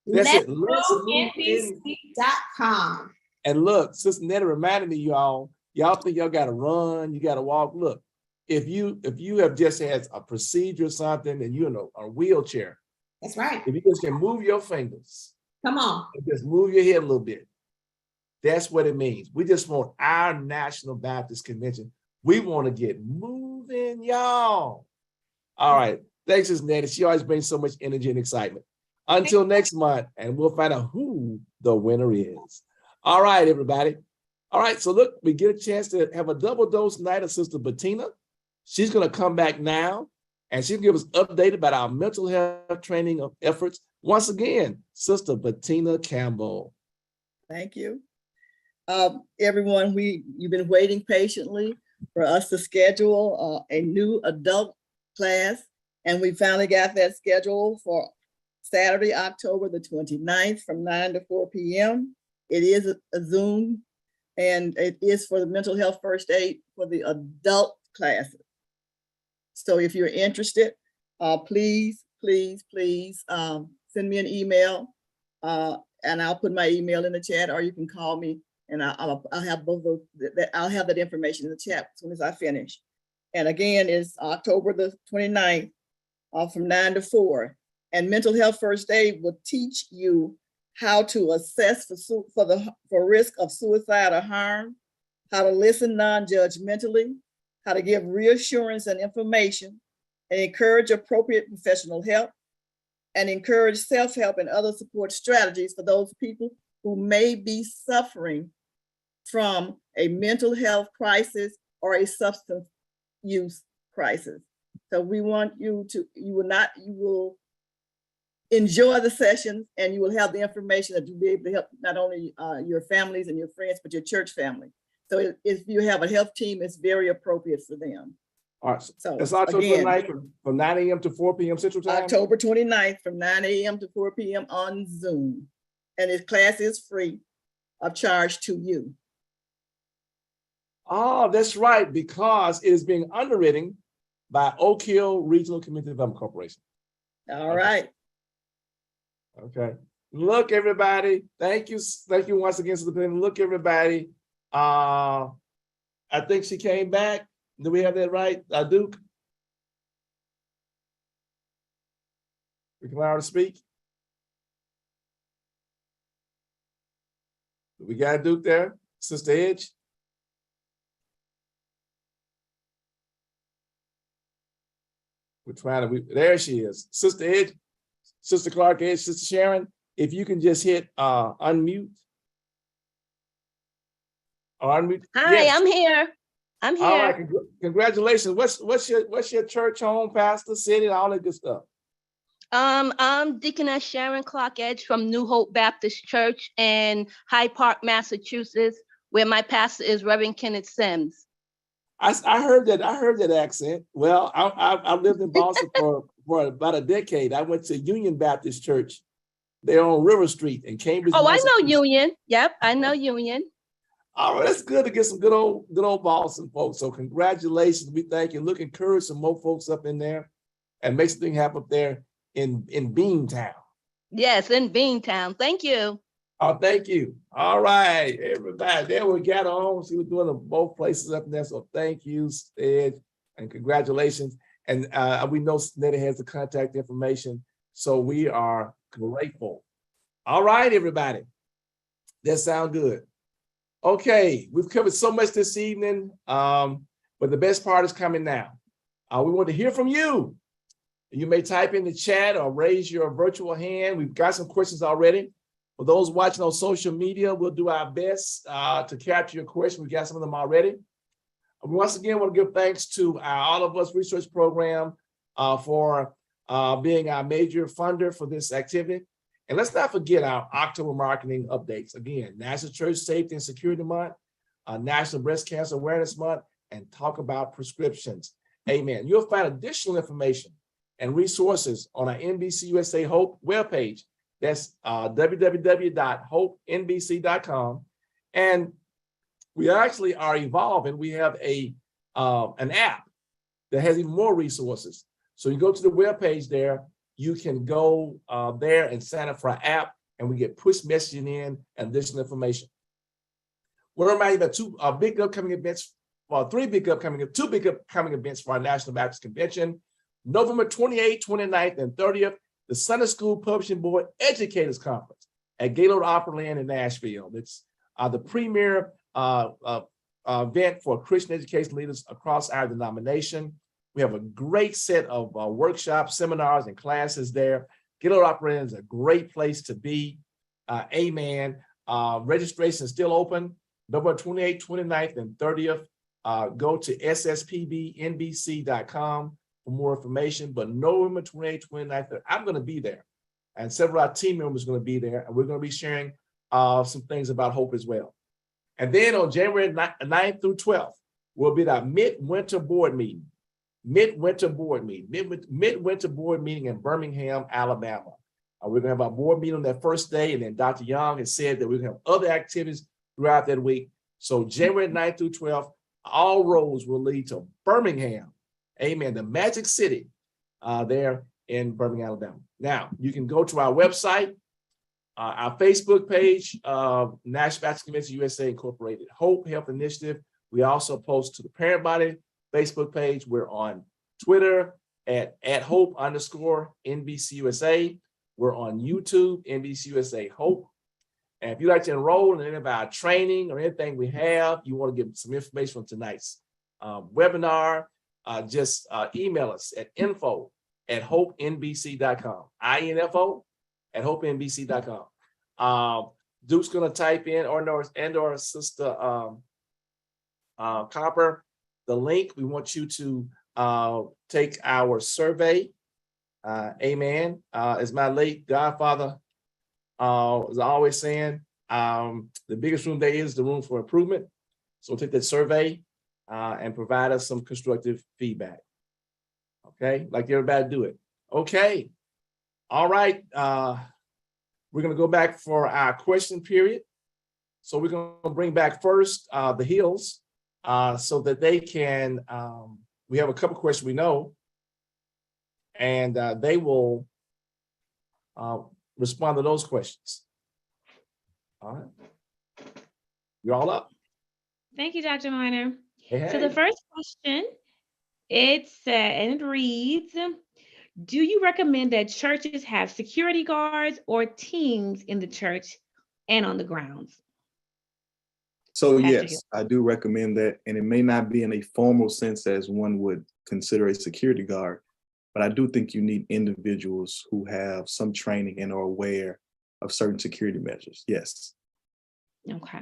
LetsMoveNBC.com. And look, Sister Nettie reminded me, y'all think y'all gotta run, you gotta walk. Look, if you have just had a procedure or something and you're in a wheelchair. That's right. If you just can move your fingers. Come on. Just move your head a little bit. That's what it means. We just want our National Baptist Convention. We want to get moving, y'all. All right. Thanks, Ms. Nettie. She always brings so much energy and excitement. Until next month, and we'll find out who the winner is. All right, everybody. All right, so look, we get a chance to have a double dose tonight of Sister Bettina. She's going to come back now and she'll give us update about our mental health training of efforts. Once again, Sister Bettina Campbell. Thank you. Everyone, you've been waiting patiently for us to schedule a new adult class, and we finally got that scheduled for Saturday, October the 29th from 9 to 4 p.m. It is a Zoom, and it is for the mental health first aid for the adult classes. So if you're interested, please send me an email, and I'll put my email in the chat, or you can call me, and I'll have both of those. I'll have that information in the chat as soon as I finish. And again, it's October the 29th from 9 to 4. And mental health first aid will teach you how to assess for risk of suicide or harm, how to listen non-judgmentally, how to give reassurance and information, and encourage appropriate professional help, and encourage self-help and other support strategies for those people who may be suffering from a mental health crisis or a substance use crisis. So we want you will enjoy the sessions, and you will have the information that you'll be able to help not only your families and your friends, but your church family. So if you have a health team, it's very appropriate for them. All right. So it's October 29th from 9 a.m. to 4 p.m. Central Time? October 29th from 9 a.m. to 4 p.m. on Zoom. And this class is free of charge to you. Oh, that's right, because it is being underwritten by Oak Hill Regional Community Development Corporation. All right. Okay. Look, everybody. Thank you once again, Sister Penny. Look, everybody. I think she came back. Do we have that right, Duke? We can allow her to speak. We got Duke there, Sister Edge. We're trying to, there she is. Sister Edge, Sister Clark Edge, Sister Sharon, if you can just hit unmute. Or unmute. Hi, yes. I'm here. I'm here. All right, congratulations. What's your church home, pastor, city, and all that good stuff? I'm Deaconess Sharon Clark Edge from New Hope Baptist Church in Hyde Park, Massachusetts, where my pastor is Reverend Kenneth Sims. I heard that accent. Well, I lived in Boston for about a decade. I went to Union Baptist Church. They're on River Street in Cambridge. Oh, I know Union. Yep, I know Union. All right, that's good to get some good old Boston folks. So congratulations. We thank you. Look, encourage some more folks up in there and make something happen up there in Beantown. Yes, in Beantown. Thank you. Oh, thank you. All right, everybody. There we got on. She was doing it both places up there. So thank you, Ed, and congratulations. And we know Netta has the contact information. So we are grateful. All right, everybody. That sounds good. Okay, we've covered so much this evening, but the best part is coming now. We want to hear from you. You may type in the chat or raise your virtual hand. We've got some questions already. For those watching on social media, we'll do our best to capture your question. We got some of them already. Once again, want to give thanks to our All of Us Research Program for being our major funder for this activity. And let's not forget our October marketing updates. Again, National Church Safety and Security Month, National Breast Cancer Awareness Month, and Talk About Prescriptions. Amen. You'll find additional information and resources on our NBCUSA Hope webpage. That's www.hopenbc.com. And we actually are evolving. We have an app that has even more resources. So you go to the webpage there, you can go there and sign up for our app, and we get push messaging in and additional information. We're reminding about two big upcoming events for our National Baptist Convention. November 28th, 29th, and 30th, the Sunday School Publishing Board Educators Conference at Gaylord Opera Land in Nashville. It's the premier event for Christian education leaders across our denomination. We have a great set of workshops, seminars, and classes there. Gaylord Opera Land is a great place to be. Amen. Registration is still open, November 28th, 29th, and 30th. Go to sspbnbc.com for more information. But November 28th, 29th, I'm going to be there. And several of our team members are going to be there. And we're going to be sharing some things about hope as well. And then on January 9th through 12th, we'll be at our midwinter board meeting. Midwinter board meeting in Birmingham, Alabama. We're going to have our board meeting on that first day. And then Dr. Young has said that we're going to have other activities throughout that week. So January 9th through 12th, all roads will lead to Birmingham. Amen. The Magic City there in Birmingham, Alabama. Now, you can go to our website, our Facebook page of National Baptist Convention USA Incorporated Hope Health Initiative. We also post to the Parent Body Facebook page. We're on Twitter at @Hope_NBCUSA. We're on YouTube, NBCUSA Hope. And if you'd like to enroll in any of our training or anything we have, you want to get some information from tonight's webinar, just email us at info@hopenbc.com, info@hopenbc.com. Duke's going to type in, or Sister Copper, the link. We want you to take our survey. Amen. As my late godfather was always saying, the biggest room there is the room for improvement. So take that survey and provide us some constructive feedback. Okay, like everybody do it. Okay. All right. We're going to go back for our question period. So we're going to bring back first the Hills so that they can, we have a couple questions we know, and they will respond to those questions. All right. You're all up. Thank you, Dr. Minor. Hey, So the hey. first question, and it reads, do you recommend that churches have security guards or teams in the church and on the grounds? So Pastor yes, Hill. I do recommend that. And it may not be in a formal sense as one would consider a security guard, but I do think you need individuals who have some training and are aware of certain security measures. Yes. Okay.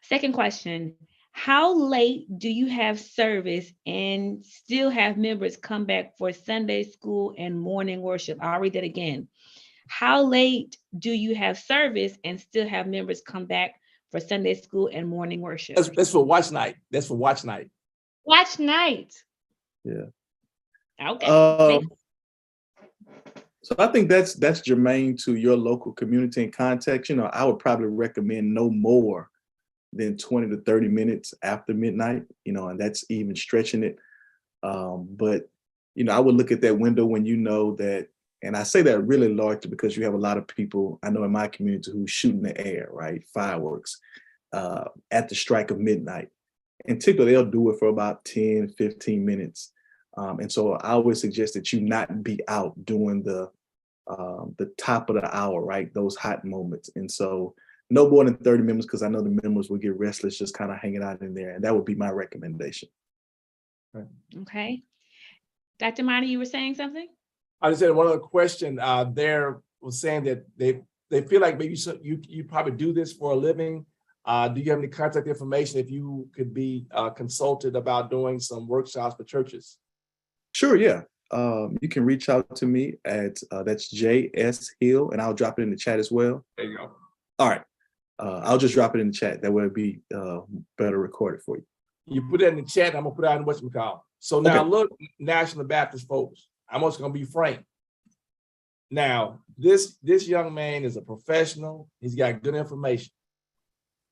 Second question, how late do you have service and still have members come back for Sunday school and morning worship? I'll read that again. How late do you have service and still have members come back for Sunday school and morning worship? That's for watch night. That's for watch night. Watch night. Yeah. Okay. So I think that's germane to your local community and context. You know, I would probably recommend no more than 20 to 30 minutes after midnight, you know, and that's even stretching it. But, you know, I would look at that window when you know that, and I say that really largely because you have a lot of people I know in my community who shoot in the air, right? Fireworks at the strike of midnight. And typically they'll do it for about 10, 15 minutes. And so I always suggest that you not be out during the top of the hour, right? Those hot moments. And so no more than 30 minutes, because I know the members will get restless just kind of hanging out in there. And that would be my recommendation. Okay. Dr. Minor, you were saying something? I just said one other question there was saying that they feel like maybe you probably do this for a living. Do you have any contact information if you could be consulted about doing some workshops for churches? Sure, yeah. You can reach out to me at that's JS Hill, and I'll drop it in the chat as well. There you go. All right. I'll just drop it in the chat. That way it'll be better recorded for you. You put it in the chat, and I'm gonna put it out in what you call. So now look, National Baptist folks, I'm just gonna be frank. Now, this young man is a professional. He's got good information.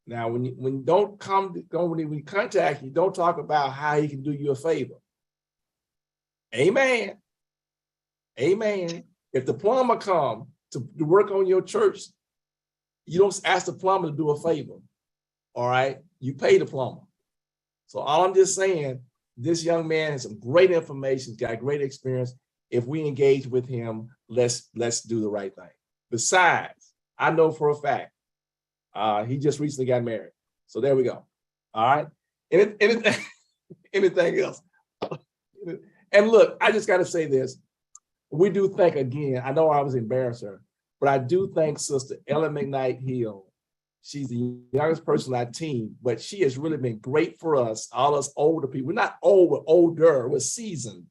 Now, when we contact you, don't talk about how he can do you a favor. Amen. Amen. If the plumber come to work on your church, you don't ask the plumber to do a favor. All right. You pay the plumber. So all I'm just saying, this young man has some great information, he's got great experience. If we engage with him, let's do the right thing. Besides, I know for a fact, he just recently got married. So there we go. All right. Anything else? And look, I just got to say this. We do thank again. I know I was embarrassed her, but I do thank Sister Ellen McKnight Hill She's the youngest person on our team, but she has really been great for us, all us older people. We're not old, we're older, we're seasoned.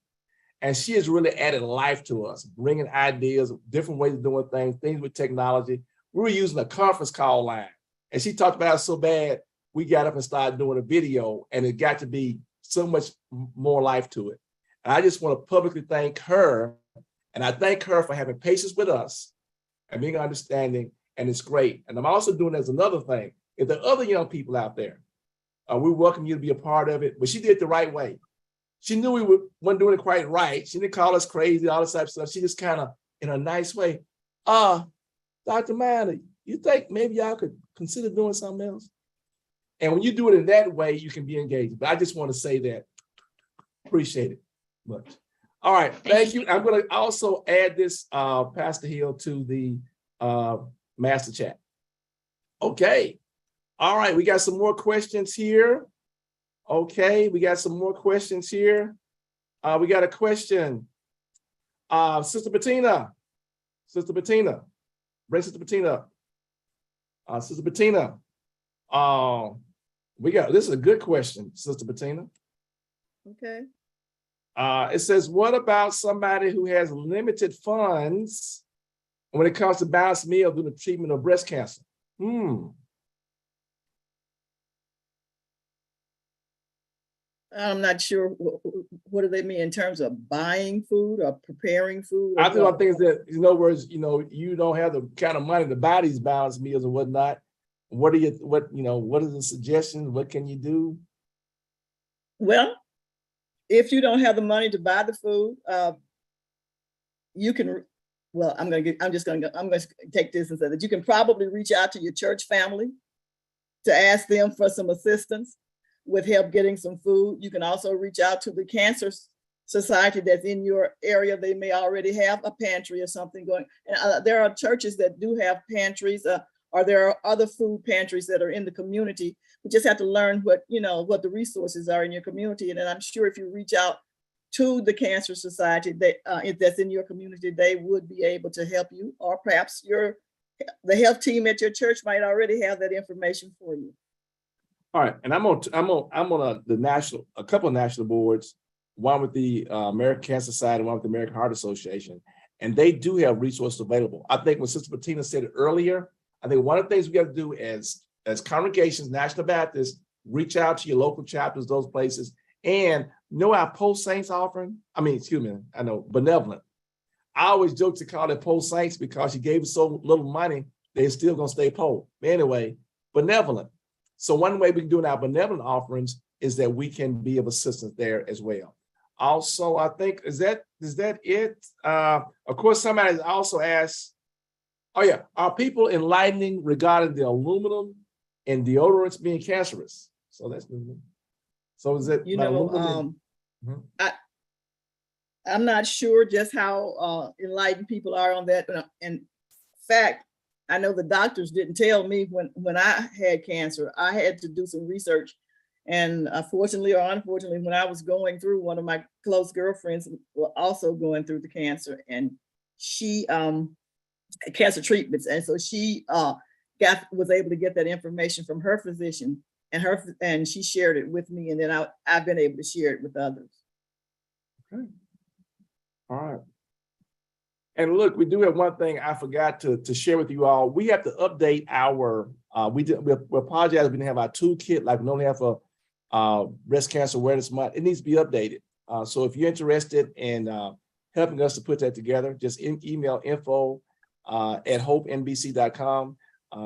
And she has really added life to us, bringing ideas, different ways of doing things with technology. We were using a conference call line, and she talked about it so bad, we got up and started doing a video, and it got to be so much more life to it. And I just want to publicly thank her, and I thank her for having patience with us and being understanding, and it's great. And I'm also doing as another thing. If there are other young people out there, we welcome you to be a part of it, but she did it the right way. She knew we weren't doing it quite right. She didn't call us crazy, all this type of stuff. She just kind of, in a nice way, Dr. Minor, you think maybe y'all could consider doing something else? And when you do it in that way, you can be engaged. But I just want to say that, appreciate it much. All right, thank you. I'm going to also add this, Pastor Hill, to the master chat. Okay, all right, we got some more questions here. Okay, we got some more questions here. We got a question. Sister Bettina, bring Sister Bettina up. Sister Bettina, this is a good question, Sister Bettina. Okay. It says, what about somebody who has limited funds when it comes to balanced meal due to treatment of breast cancer? I'm not sure what do they mean in terms of buying food or preparing food? I think things that, in other words, you don't have the kind of money to buy these balanced meals and whatnot. What are the suggestions? What can you do? Well, if you don't have the money to buy the food, you can. Well, I'm going to take this and say that you can probably reach out to your church family to ask them for some assistance with help getting some food. You can also reach out to the Cancer Society that's in your area. They may already have a pantry or something going. And there are churches that do have pantries, or there are other food pantries that are in the community. We just have to learn what the resources are in your community. And then I'm sure if you reach out to the Cancer Society if that's in your community, they would be able to help you, or perhaps the health team at your church might already have that information for you. All right, and I'm on a couple of national boards, one with the American Cancer Society, one with the American Heart Association, and they do have resources available. I think when Sister Bettina said it earlier, I think one of the things we got to do as congregations, National Baptists, reach out to your local chapters, those places, and our post-saints offering. Benevolent. I always joke to call it post-saints because you gave us so little money, they're still gonna stay poor. Anyway, benevolent. So one way we can do our benevolent offerings is that we can be of assistance there as well. Also, I think, is that it? Of course, somebody has also asked, are people enlightening regarding the aluminum in deodorants being cancerous? So that's new. So is it, I'm not sure just how enlightened people are on that. In fact, I know the doctors didn't tell me when I had cancer. I had to do some research. And fortunately or unfortunately, when I was going through, one of my close girlfriends was also going through the cancer, and she cancer treatments. And so she was able to get that information from her physician, and she shared it with me. And then I've been able to share it with others. Okay. All right. And look, we do have one thing I forgot to share with you all. We have to update our, we apologize, we didn't have our toolkit like we normally have for Breast Cancer Awareness Month. It needs to be updated. So if you're interested in helping us to put that together, just email info@hopenbc.com.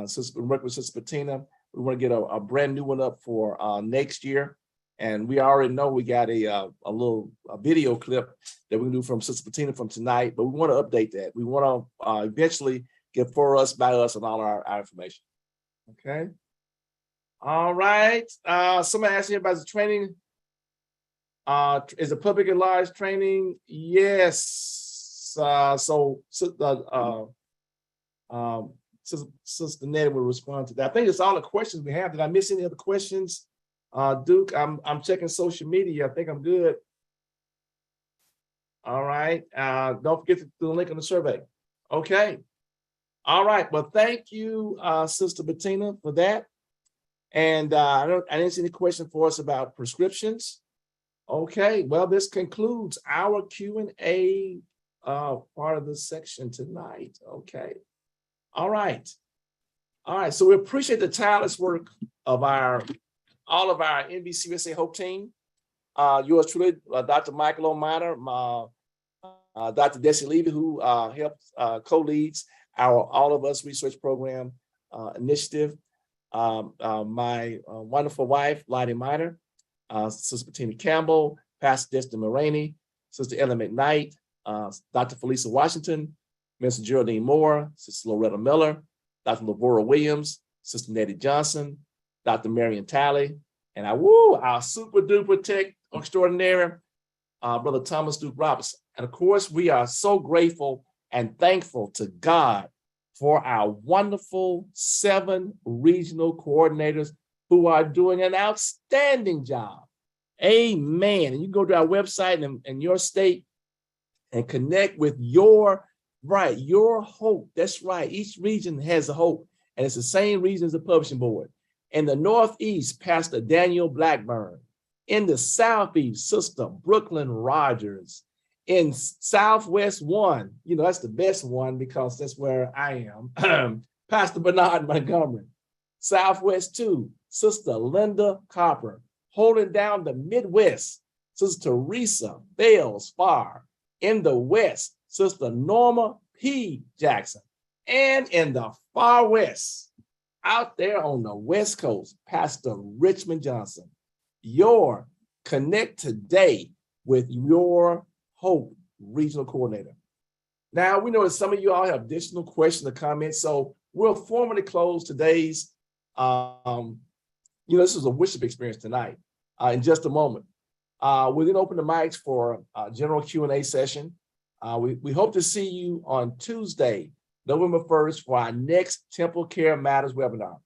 Since we work with Sister Bettina, we want to get a brand new one up for next year. And we already know we got a little video clip that we can do from Sister Bettina from tonight, but we want to update that. We want to eventually get for us, by us, and all our information. Okay. All right. Somebody asked me about the training. Is it public at large training? Yes. Sister Nettie will respond to that. I think it's all the questions we have. Did I miss any other questions? Duke, I'm checking social media. I think I'm good. All right. Don't forget to do the link on the survey. Okay. All right. Well, thank you, Sister Bettina, for that. And I didn't see any question for us about prescriptions. Okay. Well, this concludes our Q&A part of the section tonight. Okay. All right. All right. So we appreciate the tireless work of all of our NBCUSA Hope team. Yours truly, Dr. Michael O'Miner, Dr. Desi Levy, who helps co-leads our All of Us research program initiative. My wonderful wife, Lottie Miner, Sister Bettina Campbell, Pastor Destin Mulroney, Sister Ellen McKnight, Dr. Felisa Washington, Mr. Geraldine Moore, Sister Loretta Miller, Dr. Lavora Williams, Sister Nettie Johnson, Dr. Marion Talley, and our super duper tech extraordinary, Brother Thomas Duke Robinson. And of course, we are so grateful and thankful to God for our wonderful 7 regional coordinators who are doing an outstanding job. Amen. And you go to our website in your state and connect with your hope. That's right. Each region has a hope, and it's the same region as the publishing board. In the Northeast, Pastor Daniel Blackburn. In the Southeast, Sister Brooklyn Rogers. In Southwest 1, that's the best one because that's where I am, Pastor Bernard Montgomery. Southwest 2, Sister Linda Copper. Holding down the Midwest, Sister Teresa Bales Farr. In the West, Sister Norma P. Jackson. And in the far West, out there on the West Coast, Pastor Richmond Johnson. Your Connect Today with your Hope Regional Coordinator. Now, we know that some of you all have additional questions or comments, so we'll formally close today's, this is a worship experience tonight in just a moment. We're gonna open the mics for a general Q&A session. We hope to see you on Tuesday, November 1st for our next TempleCare Matters webinar.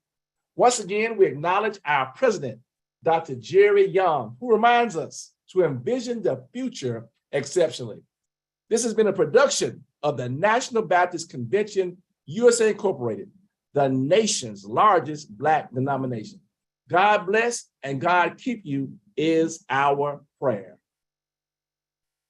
Once again, we acknowledge our president, Dr. Jerry Young, who reminds us to envision the future exceptionally. This has been a production of the National Baptist Convention, USA Incorporated, the nation's largest Black denomination. God bless and God keep you is our prayer.